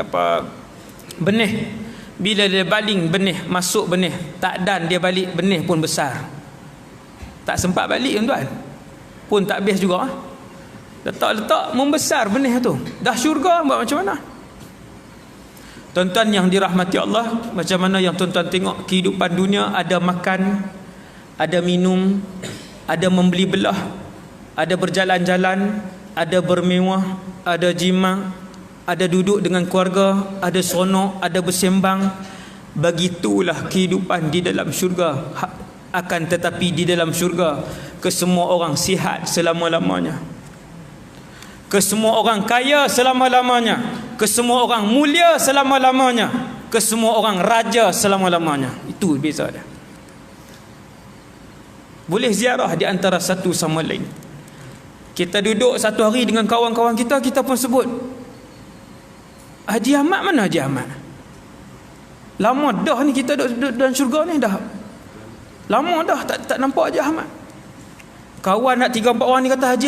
benih. Bila dia baling benih, masuk benih, tak dan dia balik, benih pun besar. Tak sempat balik tuan, pun tak habis juga. Letak membesar benih tu. Dah syurga, buat macam mana? Tuan-tuan yang dirahmati Allah, macam mana yang tuan-tuan tengok kehidupan dunia, ada makan, ada minum, ada membeli belah, ada berjalan-jalan, ada bermewah, ada jima, ada duduk dengan keluarga, ada seronok, ada bersembang. Begitulah kehidupan di dalam syurga. Akan tetapi di dalam syurga, kesemua orang sihat selama-lamanya, kesemua orang kaya selama-lamanya, kesemua orang mulia selama-lamanya, kesemua orang raja selama-lamanya. Itu beza dia. Boleh ziarah di antara satu sama lain. Kita duduk satu hari dengan kawan-kawan kita, kita pun sebut, Haji Ahmad mana Haji Ahmad? Lama dah ni kita duduk dalam syurga ni, dah lama dah tak nampak Haji Ahmad. Kawan nak 3-4 orang ni kata, Haji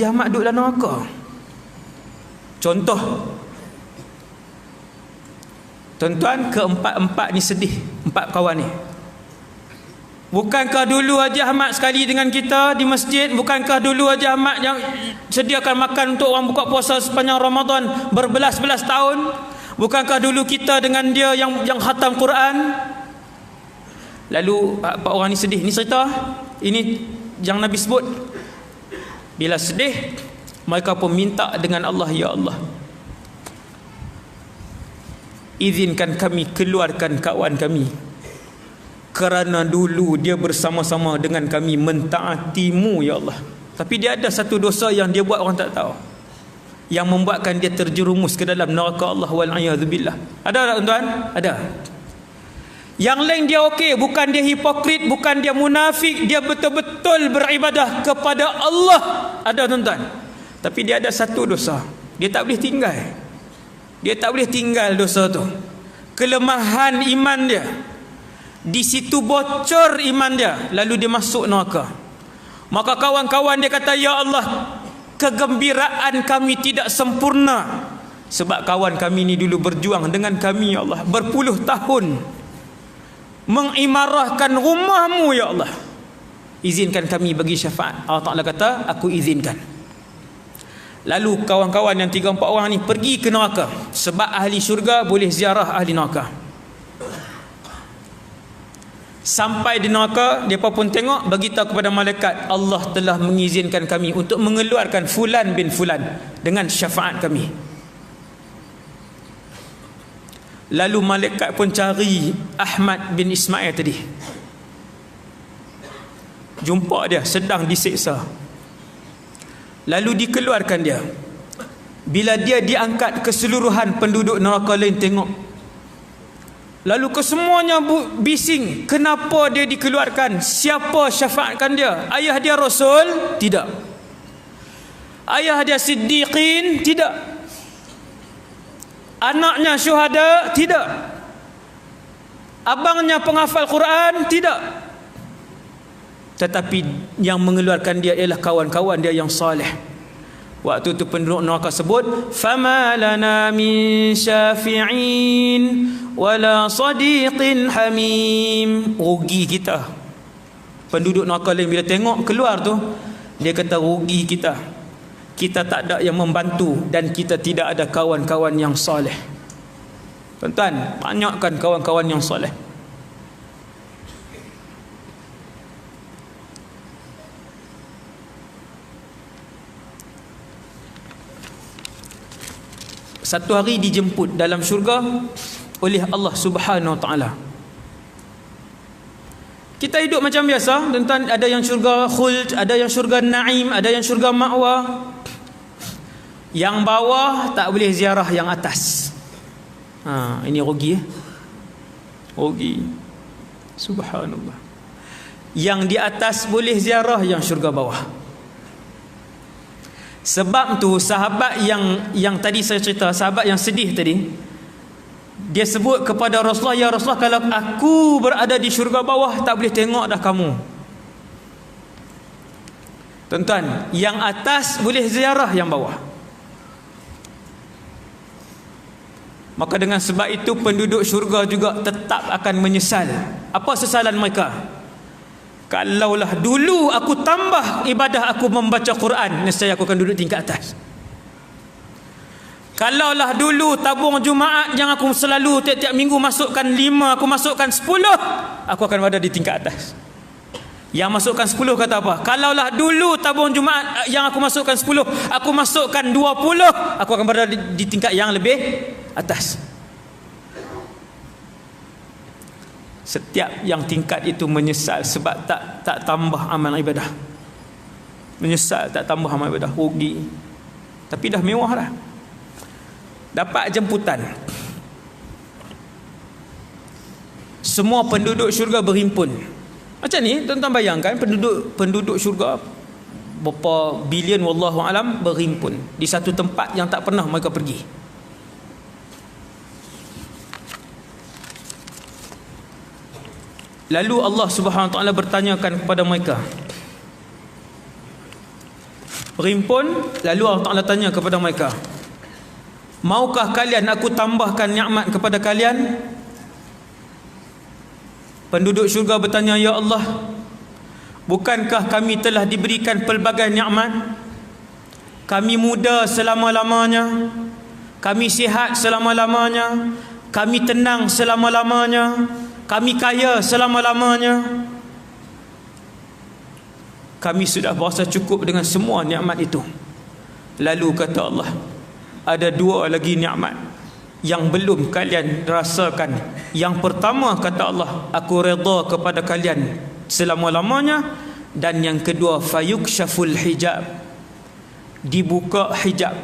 Ahmad duduk dalam neraka. Contoh, tuan-tuan, keempat-empat ni sedih, 4 kawan ni. Bukankah dulu Haji Ahmad sekali dengan kita di masjid? Bukankah dulu Haji Ahmad yang sediakan makan untuk orang buka puasa sepanjang Ramadan berbelas-belas tahun? Bukankah dulu kita dengan dia yang khatam Quran? Lalu 4 orang ni sedih. Ini cerita, ini yang Nabi sebut. Bila sedih, mereka pun minta dengan Allah, ya Allah, izinkan kami keluarkan kawan kami, kerana dulu dia bersama-sama dengan kami mentaatimu, ya Allah. Tapi dia ada satu dosa yang dia buat orang tak tahu, yang membuatkan dia terjerumus ke dalam neraka Allah wal-a'yadzubillah. Ada tak tuan-tuan? Ada. Yang lain dia okey, bukan dia hipokrit, bukan dia munafik, dia betul-betul beribadah kepada Allah. Ada tuan-tuan. Tapi dia ada satu dosa, dia tak boleh tinggal. Dia tak boleh tinggal dosa tu. Kelemahan iman dia, di situ bocor iman dia, lalu dia masuk neraka. Maka kawan-kawan dia kata, ya Allah, kegembiraan kami tidak sempurna, sebab kawan kami ni dulu berjuang dengan kami, ya Allah, berpuluh tahun mengimarahkan rumahmu, ya Allah. Izinkan kami bagi syafaat. Allah Ta'ala kata, aku izinkan. Lalu kawan-kawan yang 3-4 orang ni pergi ke neraka, sebab ahli syurga boleh ziarah ahli neraka. Sampai di neraka, mereka pun tengok, beritahu kepada malaikat, Allah telah mengizinkan kami untuk mengeluarkan Fulan bin Fulan dengan syafaat kami. Lalu malaikat pun cari Ahmad bin Ismail tadi, jumpa dia sedang disiksa. Lalu dikeluarkan dia. Bila dia diangkat, keseluruhan penduduk neraka lain tengok. Lalu kesemuanya bising, kenapa dia dikeluarkan? Siapa syafaatkan dia? Ayah dia Rasul? Tidak. Ayah dia Siddiqin? Tidak. Anaknya syuhada? Tidak. Abangnya penghafal Quran? Tidak. Tetapi yang mengeluarkan dia ialah kawan-kawan dia yang saleh. Waktu tu penduduk neraka sebut, fama lana min syafi'in wala sadiqin hamim. Rugi kita. Penduduk neraka lain bila tengok keluar tu, dia kata rugi kita. Kita tak ada yang membantu dan kita tidak ada kawan-kawan yang soleh. Tuan-tuan, banyakkan kawan-kawan yang soleh. Satu hari dijemput dalam syurga oleh Allah Subhanahu Wa Taala. Kita hidup macam biasa, tuan-tuan, ada yang syurga khuld, ada yang syurga naim, ada yang syurga ma'wa. Yang bawah tak boleh ziarah yang atas. Ini rugi. Rugi. Subhanallah. Yang di atas boleh ziarah yang syurga bawah. Sebab tu sahabat yang tadi saya cerita, sahabat yang sedih tadi, dia sebut kepada Rasulullah, ya Rasulullah, kalau aku berada di syurga bawah tak boleh tengok dah kamu. Tuan-tuan, yang atas boleh ziarah yang bawah. Maka dengan sebab itu penduduk syurga juga tetap akan menyesal. Apa sesalan mereka? Kalaulah dulu aku tambah ibadah aku membaca Quran, nescaya aku akan duduk tingkat atas. Kalaulah dulu tabung Jumaat yang aku selalu tiap-tiap minggu masukkan 5, aku masukkan 10, aku akan berada di tingkat atas. Yang masukkan 10 kata apa? Kalaulah dulu tabung Jumaat yang aku masukkan 10, aku masukkan 20, aku akan berada di tingkat yang lebih atas. Setiap yang tingkat itu menyesal sebab tak tambah amal ibadah. Menyesal tak tambah amal ibadah, rugi. Tapi dah mewah dah. Dapat jemputan. Semua penduduk syurga berhimpun. Macam ni, tuan-tuan bayangkan penduduk syurga berapa bilion wallahu alam berhimpun di satu tempat yang tak pernah mereka pergi. Lalu Allah Subhanahu Wa Taala bertanyakan kepada mereka. Berhimpun, lalu Allah Taala tanya kepada mereka, maukah kalian aku tambahkan nikmat kepada kalian? Penduduk syurga bertanya, ya Allah, bukankah kami telah diberikan pelbagai nikmat? Kami muda selama-lamanya, kami sihat selama-lamanya, kami tenang selama-lamanya, kami kaya selama-lamanya. Kami sudah berasa cukup dengan semua nikmat itu. Lalu kata Allah, ada dua lagi nikmat yang belum kalian rasakan. Yang pertama kata Allah, aku redha kepada kalian selama-lamanya. Dan yang kedua, fayukshaful hijab, dibuka hijab.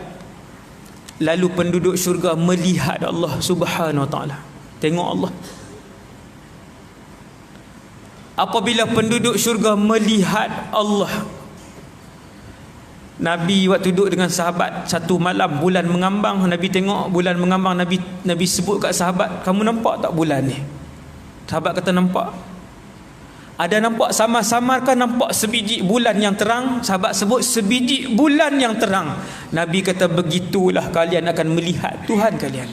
Lalu penduduk syurga melihat Allah Subhanahu Wa Taala. Tengok Allah. Apabila penduduk syurga melihat Allah, Nabi waktu duduk dengan sahabat satu malam, bulan mengambang, Nabi tengok bulan mengambang, Nabi sebut kat sahabat, kamu nampak tak bulan ni? Sahabat kata nampak. Ada nampak samar-samar kan nampak sebiji bulan yang terang? Sahabat sebut sebiji bulan yang terang. Nabi kata begitulah kalian akan melihat Tuhan kalian.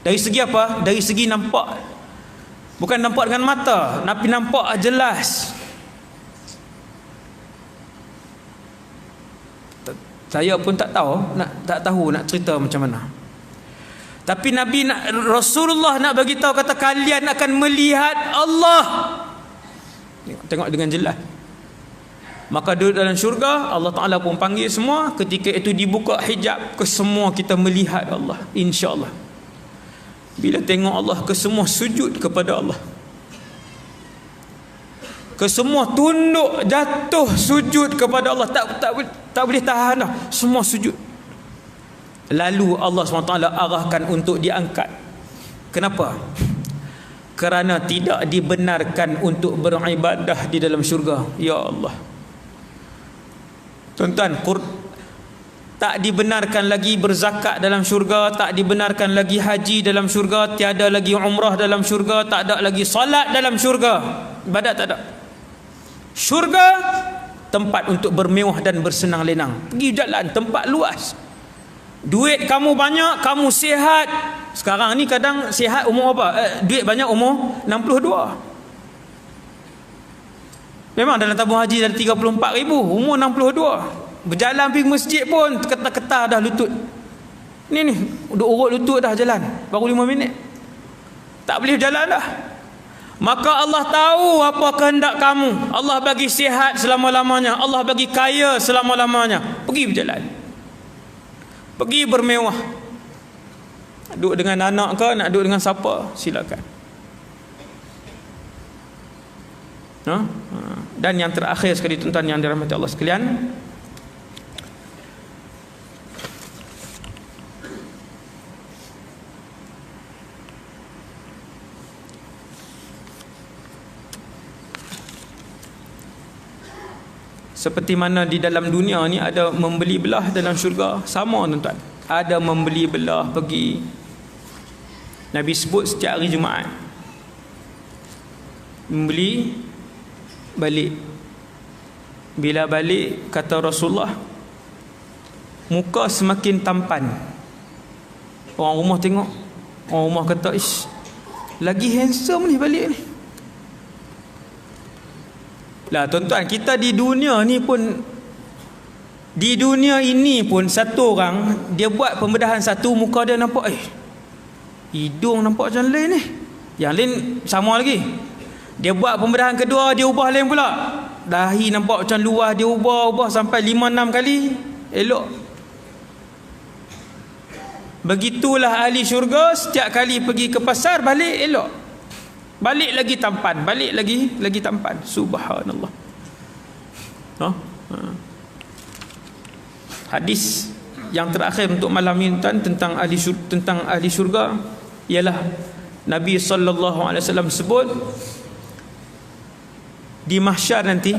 Dari segi apa? Dari segi nampak. Bukan nampak dengan mata, tapi nampak jelas. Saya pun tak tahu nak cerita macam mana. Tapi Rasulullah nak bagi tahu, kata kalian akan melihat Allah. Tengok dengan jelas. Maka duduk dalam syurga, Allah Ta'ala pun panggil semua. Ketika itu dibuka hijab, ke semua kita melihat Allah, insya-Allah. Bila tengok Allah, ke semua sujud kepada Allah, ke semua tunduk jatuh sujud kepada Allah. Tak boleh tahan dah, semua sujud. Lalu Allah SWT arahkan untuk diangkat. Kenapa? Kerana tidak dibenarkan untuk beribadah di dalam syurga. Ya Allah, tuan-tuan, tak dibenarkan lagi berzakat dalam syurga, tak dibenarkan lagi haji dalam syurga, tiada lagi umrah dalam syurga, tak ada lagi salat dalam syurga. Ibadat tak ada. Syurga tempat untuk bermewah dan bersenang lenang. Pergi jalan tempat luas. Duit kamu banyak, kamu sihat. Sekarang ni kadang sihat umur apa? Duit banyak umur 62. Memang dalam tabung haji ada 34,000, umur 62. Berjalan pergi masjid pun ketar-ketar dah lutut. Ni duk urut lutut dah jalan. Baru 5 minit. Tak boleh jalan dah. Maka Allah tahu apa kehendak kamu. Allah bagi sihat selama-lamanya, Allah bagi kaya selama-lamanya. Pergi berjalan, pergi bermewah. Nak duduk dengan anak ke, nak duduk dengan siapa, silakan. Dan yang terakhir sekali, tuan-tuan yang dirahmati Allah sekalian, seperti mana di dalam dunia ni ada membeli belah, dalam syurga sama tuan-tuan. Ada membeli belah pergi. Nabi sebut setiap hari Jumaat. Membeli, balik. Bila balik, kata Rasulullah, muka semakin tampan. Orang rumah tengok, orang rumah kata, ish, lagi handsome ni balik ni. Lah tuan-tuan, kita di dunia ni pun, di dunia ini pun satu orang dia buat pembedahan satu, muka dia nampak hidung nampak macam lain ni, yang lain sama lagi. Dia buat pembedahan kedua, dia ubah lain pula. Dahi nampak macam luas, dia ubah sampai 5-6 kali, elok. Begitulah ahli syurga, setiap kali pergi ke pasar balik elok. Balik lagi tampan, balik lagi tampan. Subhanallah. Hadis yang terakhir untuk malam ini tentang ahli syurga ialah Nabi sallallahu alaihi wasallam sebut di mahsyar nanti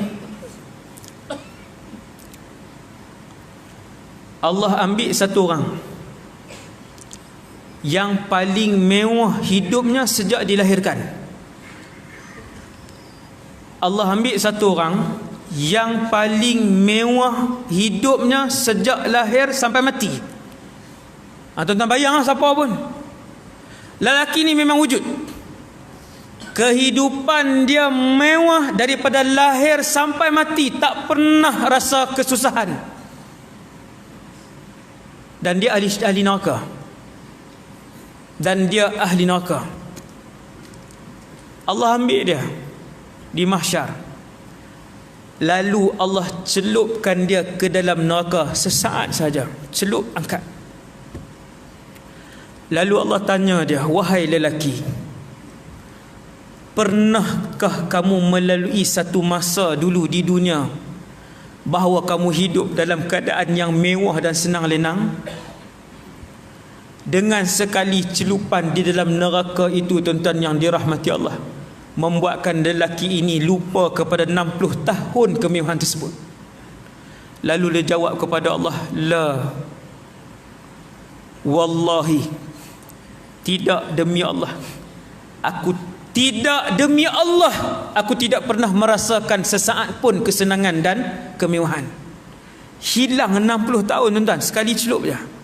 Allah ambil satu orang yang paling mewah hidupnya sejak dilahirkan. Allah ambil satu orang yang paling mewah hidupnya sejak lahir sampai mati. Tuan-tuan bayanglah siapa pun. Lelaki ni memang wujud. Kehidupan dia mewah daripada lahir sampai mati, tak pernah rasa kesusahan. Dan dia ahli neraka. Dan dia ahli neraka. Allah ambil dia di mahsyar, lalu Allah celupkan dia ke dalam neraka sesaat saja. Celup, angkat. Lalu Allah tanya dia, wahai lelaki, pernahkah kamu melalui satu masa dulu di dunia bahawa kamu hidup dalam keadaan yang mewah dan senang lenang? Dengan sekali celupan di dalam neraka itu, tuan-tuan yang dirahmati Allah, membuatkan lelaki ini lupa kepada 60 tahun kemewahan tersebut. Lalu dia jawab kepada Allah, la, wallahi, tidak, demi Allah, aku tidak, demi Allah, aku tidak pernah merasakan sesaat pun kesenangan dan kemewahan. Hilang 60 tahun tuan-tuan, sekali celup je.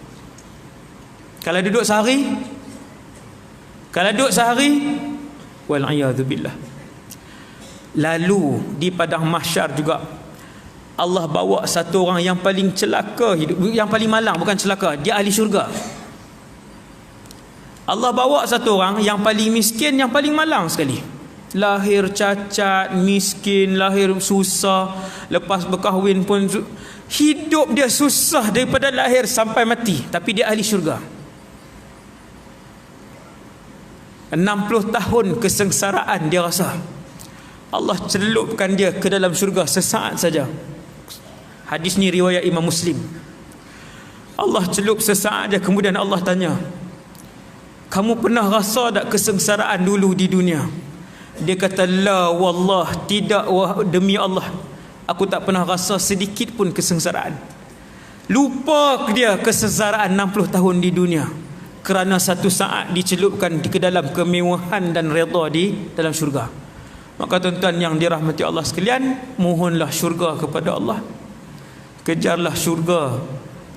Kalau duduk sehari, wal'iyadzubillah. Lalu di padang mahsyar juga Allah bawa satu orang yang paling celaka hidup, yang paling malang, bukan celaka, dia ahli syurga. Allah bawa satu orang yang paling miskin, yang paling malang sekali. Lahir cacat, miskin, lahir susah, lepas berkahwin pun hidup dia susah daripada lahir sampai mati, tapi dia ahli syurga. 60 tahun kesengsaraan dia rasa, Allah celupkan dia ke dalam syurga sesaat saja. Hadis ni riwayat Imam Muslim. Allah celup sesaat saja, kemudian Allah tanya, kamu pernah rasa tak kesengsaraan dulu di dunia? Dia kata, la wallah, tidak, demi Allah, aku tak pernah rasa sedikit pun kesengsaraan. Lupa dia kesengsaraan 60 tahun di dunia, kerana satu saat dicelupkan ke dalam kemewahan dan redha di dalam syurga. Maka tuan-tuan yang dirahmati Allah sekalian, mohonlah syurga kepada Allah, kejarlah syurga.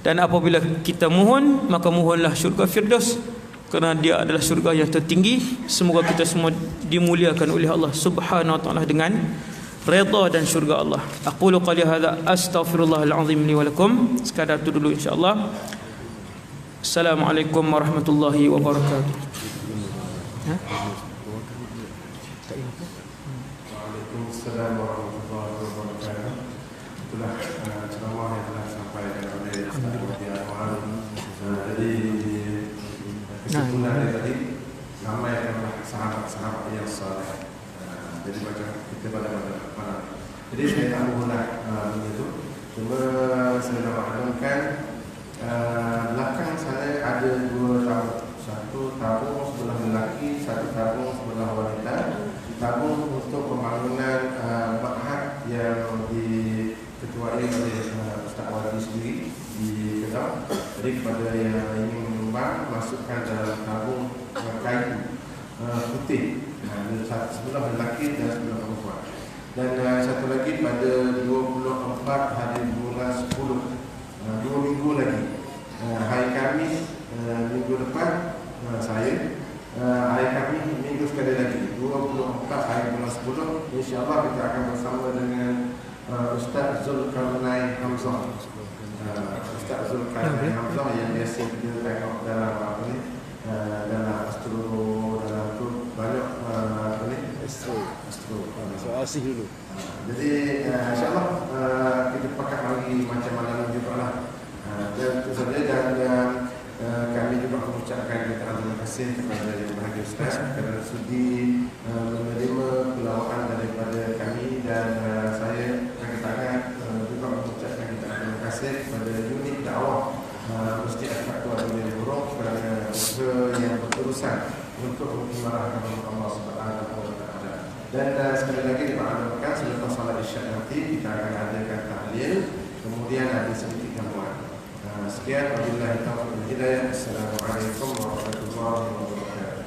Dan apabila kita mohon, maka mohonlah syurga Firdaus, kerana dia adalah syurga yang tertinggi. Semoga kita semua dimuliakan oleh Allah Subhanahu wa taala dengan redha dan syurga Allah. Aqulu qali hadza astaghfirullahal azim li wa lakum. Sekadar itu dulu insya-Allah. Assalamualaikum warahmatullahi wabarakatuh. Waalaikumsalam warahmatullahi wabarakatuh. Itulah ceramah yang telah disampaikan oleh Ustaz Wahdi Anwar. Jadi kesimpulan tadi, ramaikanlah sahabat-sahabat yang saleh. Jadi macam kita pada mana. Jadi saya tak mahulah begitu. Cuma saya nak maklumkan, belakang saya ada 2 tabung. Satu tabung sebelah lelaki, satu tabung sebelah wanita. Tabung untuk pembangunan ma'had yang diketuai oleh Ustaz Wadi sendiri di Kedah. Jadi kepada yang ingin menyumbang, masukkan dalam tabung kayu putih, sebelah lelaki dan sebelah perempuan. Dan satu lagi pada 24 hari bulan 10, 2 minggu lagi, hari Khamis minggu depan, saya hari Khamis minggu sekali lagi, 24 hari bulan 10, insyaAllah kita akan bersama dengan Ustaz Zulkarnain Hamzah. Ustaz Zulkarnain Hamzah yang biasa kita tengok dalam apa ni, dalam astro, dalam tu banyak apa ni, astro asih dulu. Jadi insyaAllah kita pakat lagi macam mana juga lah. Dan itu saja. Dan kami juga mengucapkan terima kasih kepada Yang Berbahagia Ustaz kerana sudi menerima pelawaan daripada kami. Dan saya katakan juga mengucapkan terima kasih kepada unit dakwah Masjid Al-Fatwa Dunia Buruk kerana usaha yang berurusan untuk mengimarahkan Allah Subhanahu wa taala. Dan sekali lagi dimaklumkan, selepas salat Isyak nanti kita akan adakan tahlil, kemudian ada sedikit gangguan. Sekian, wabillahi taufiq wal hidayah. Assalamualaikum warahmatullahi wabarakatuh.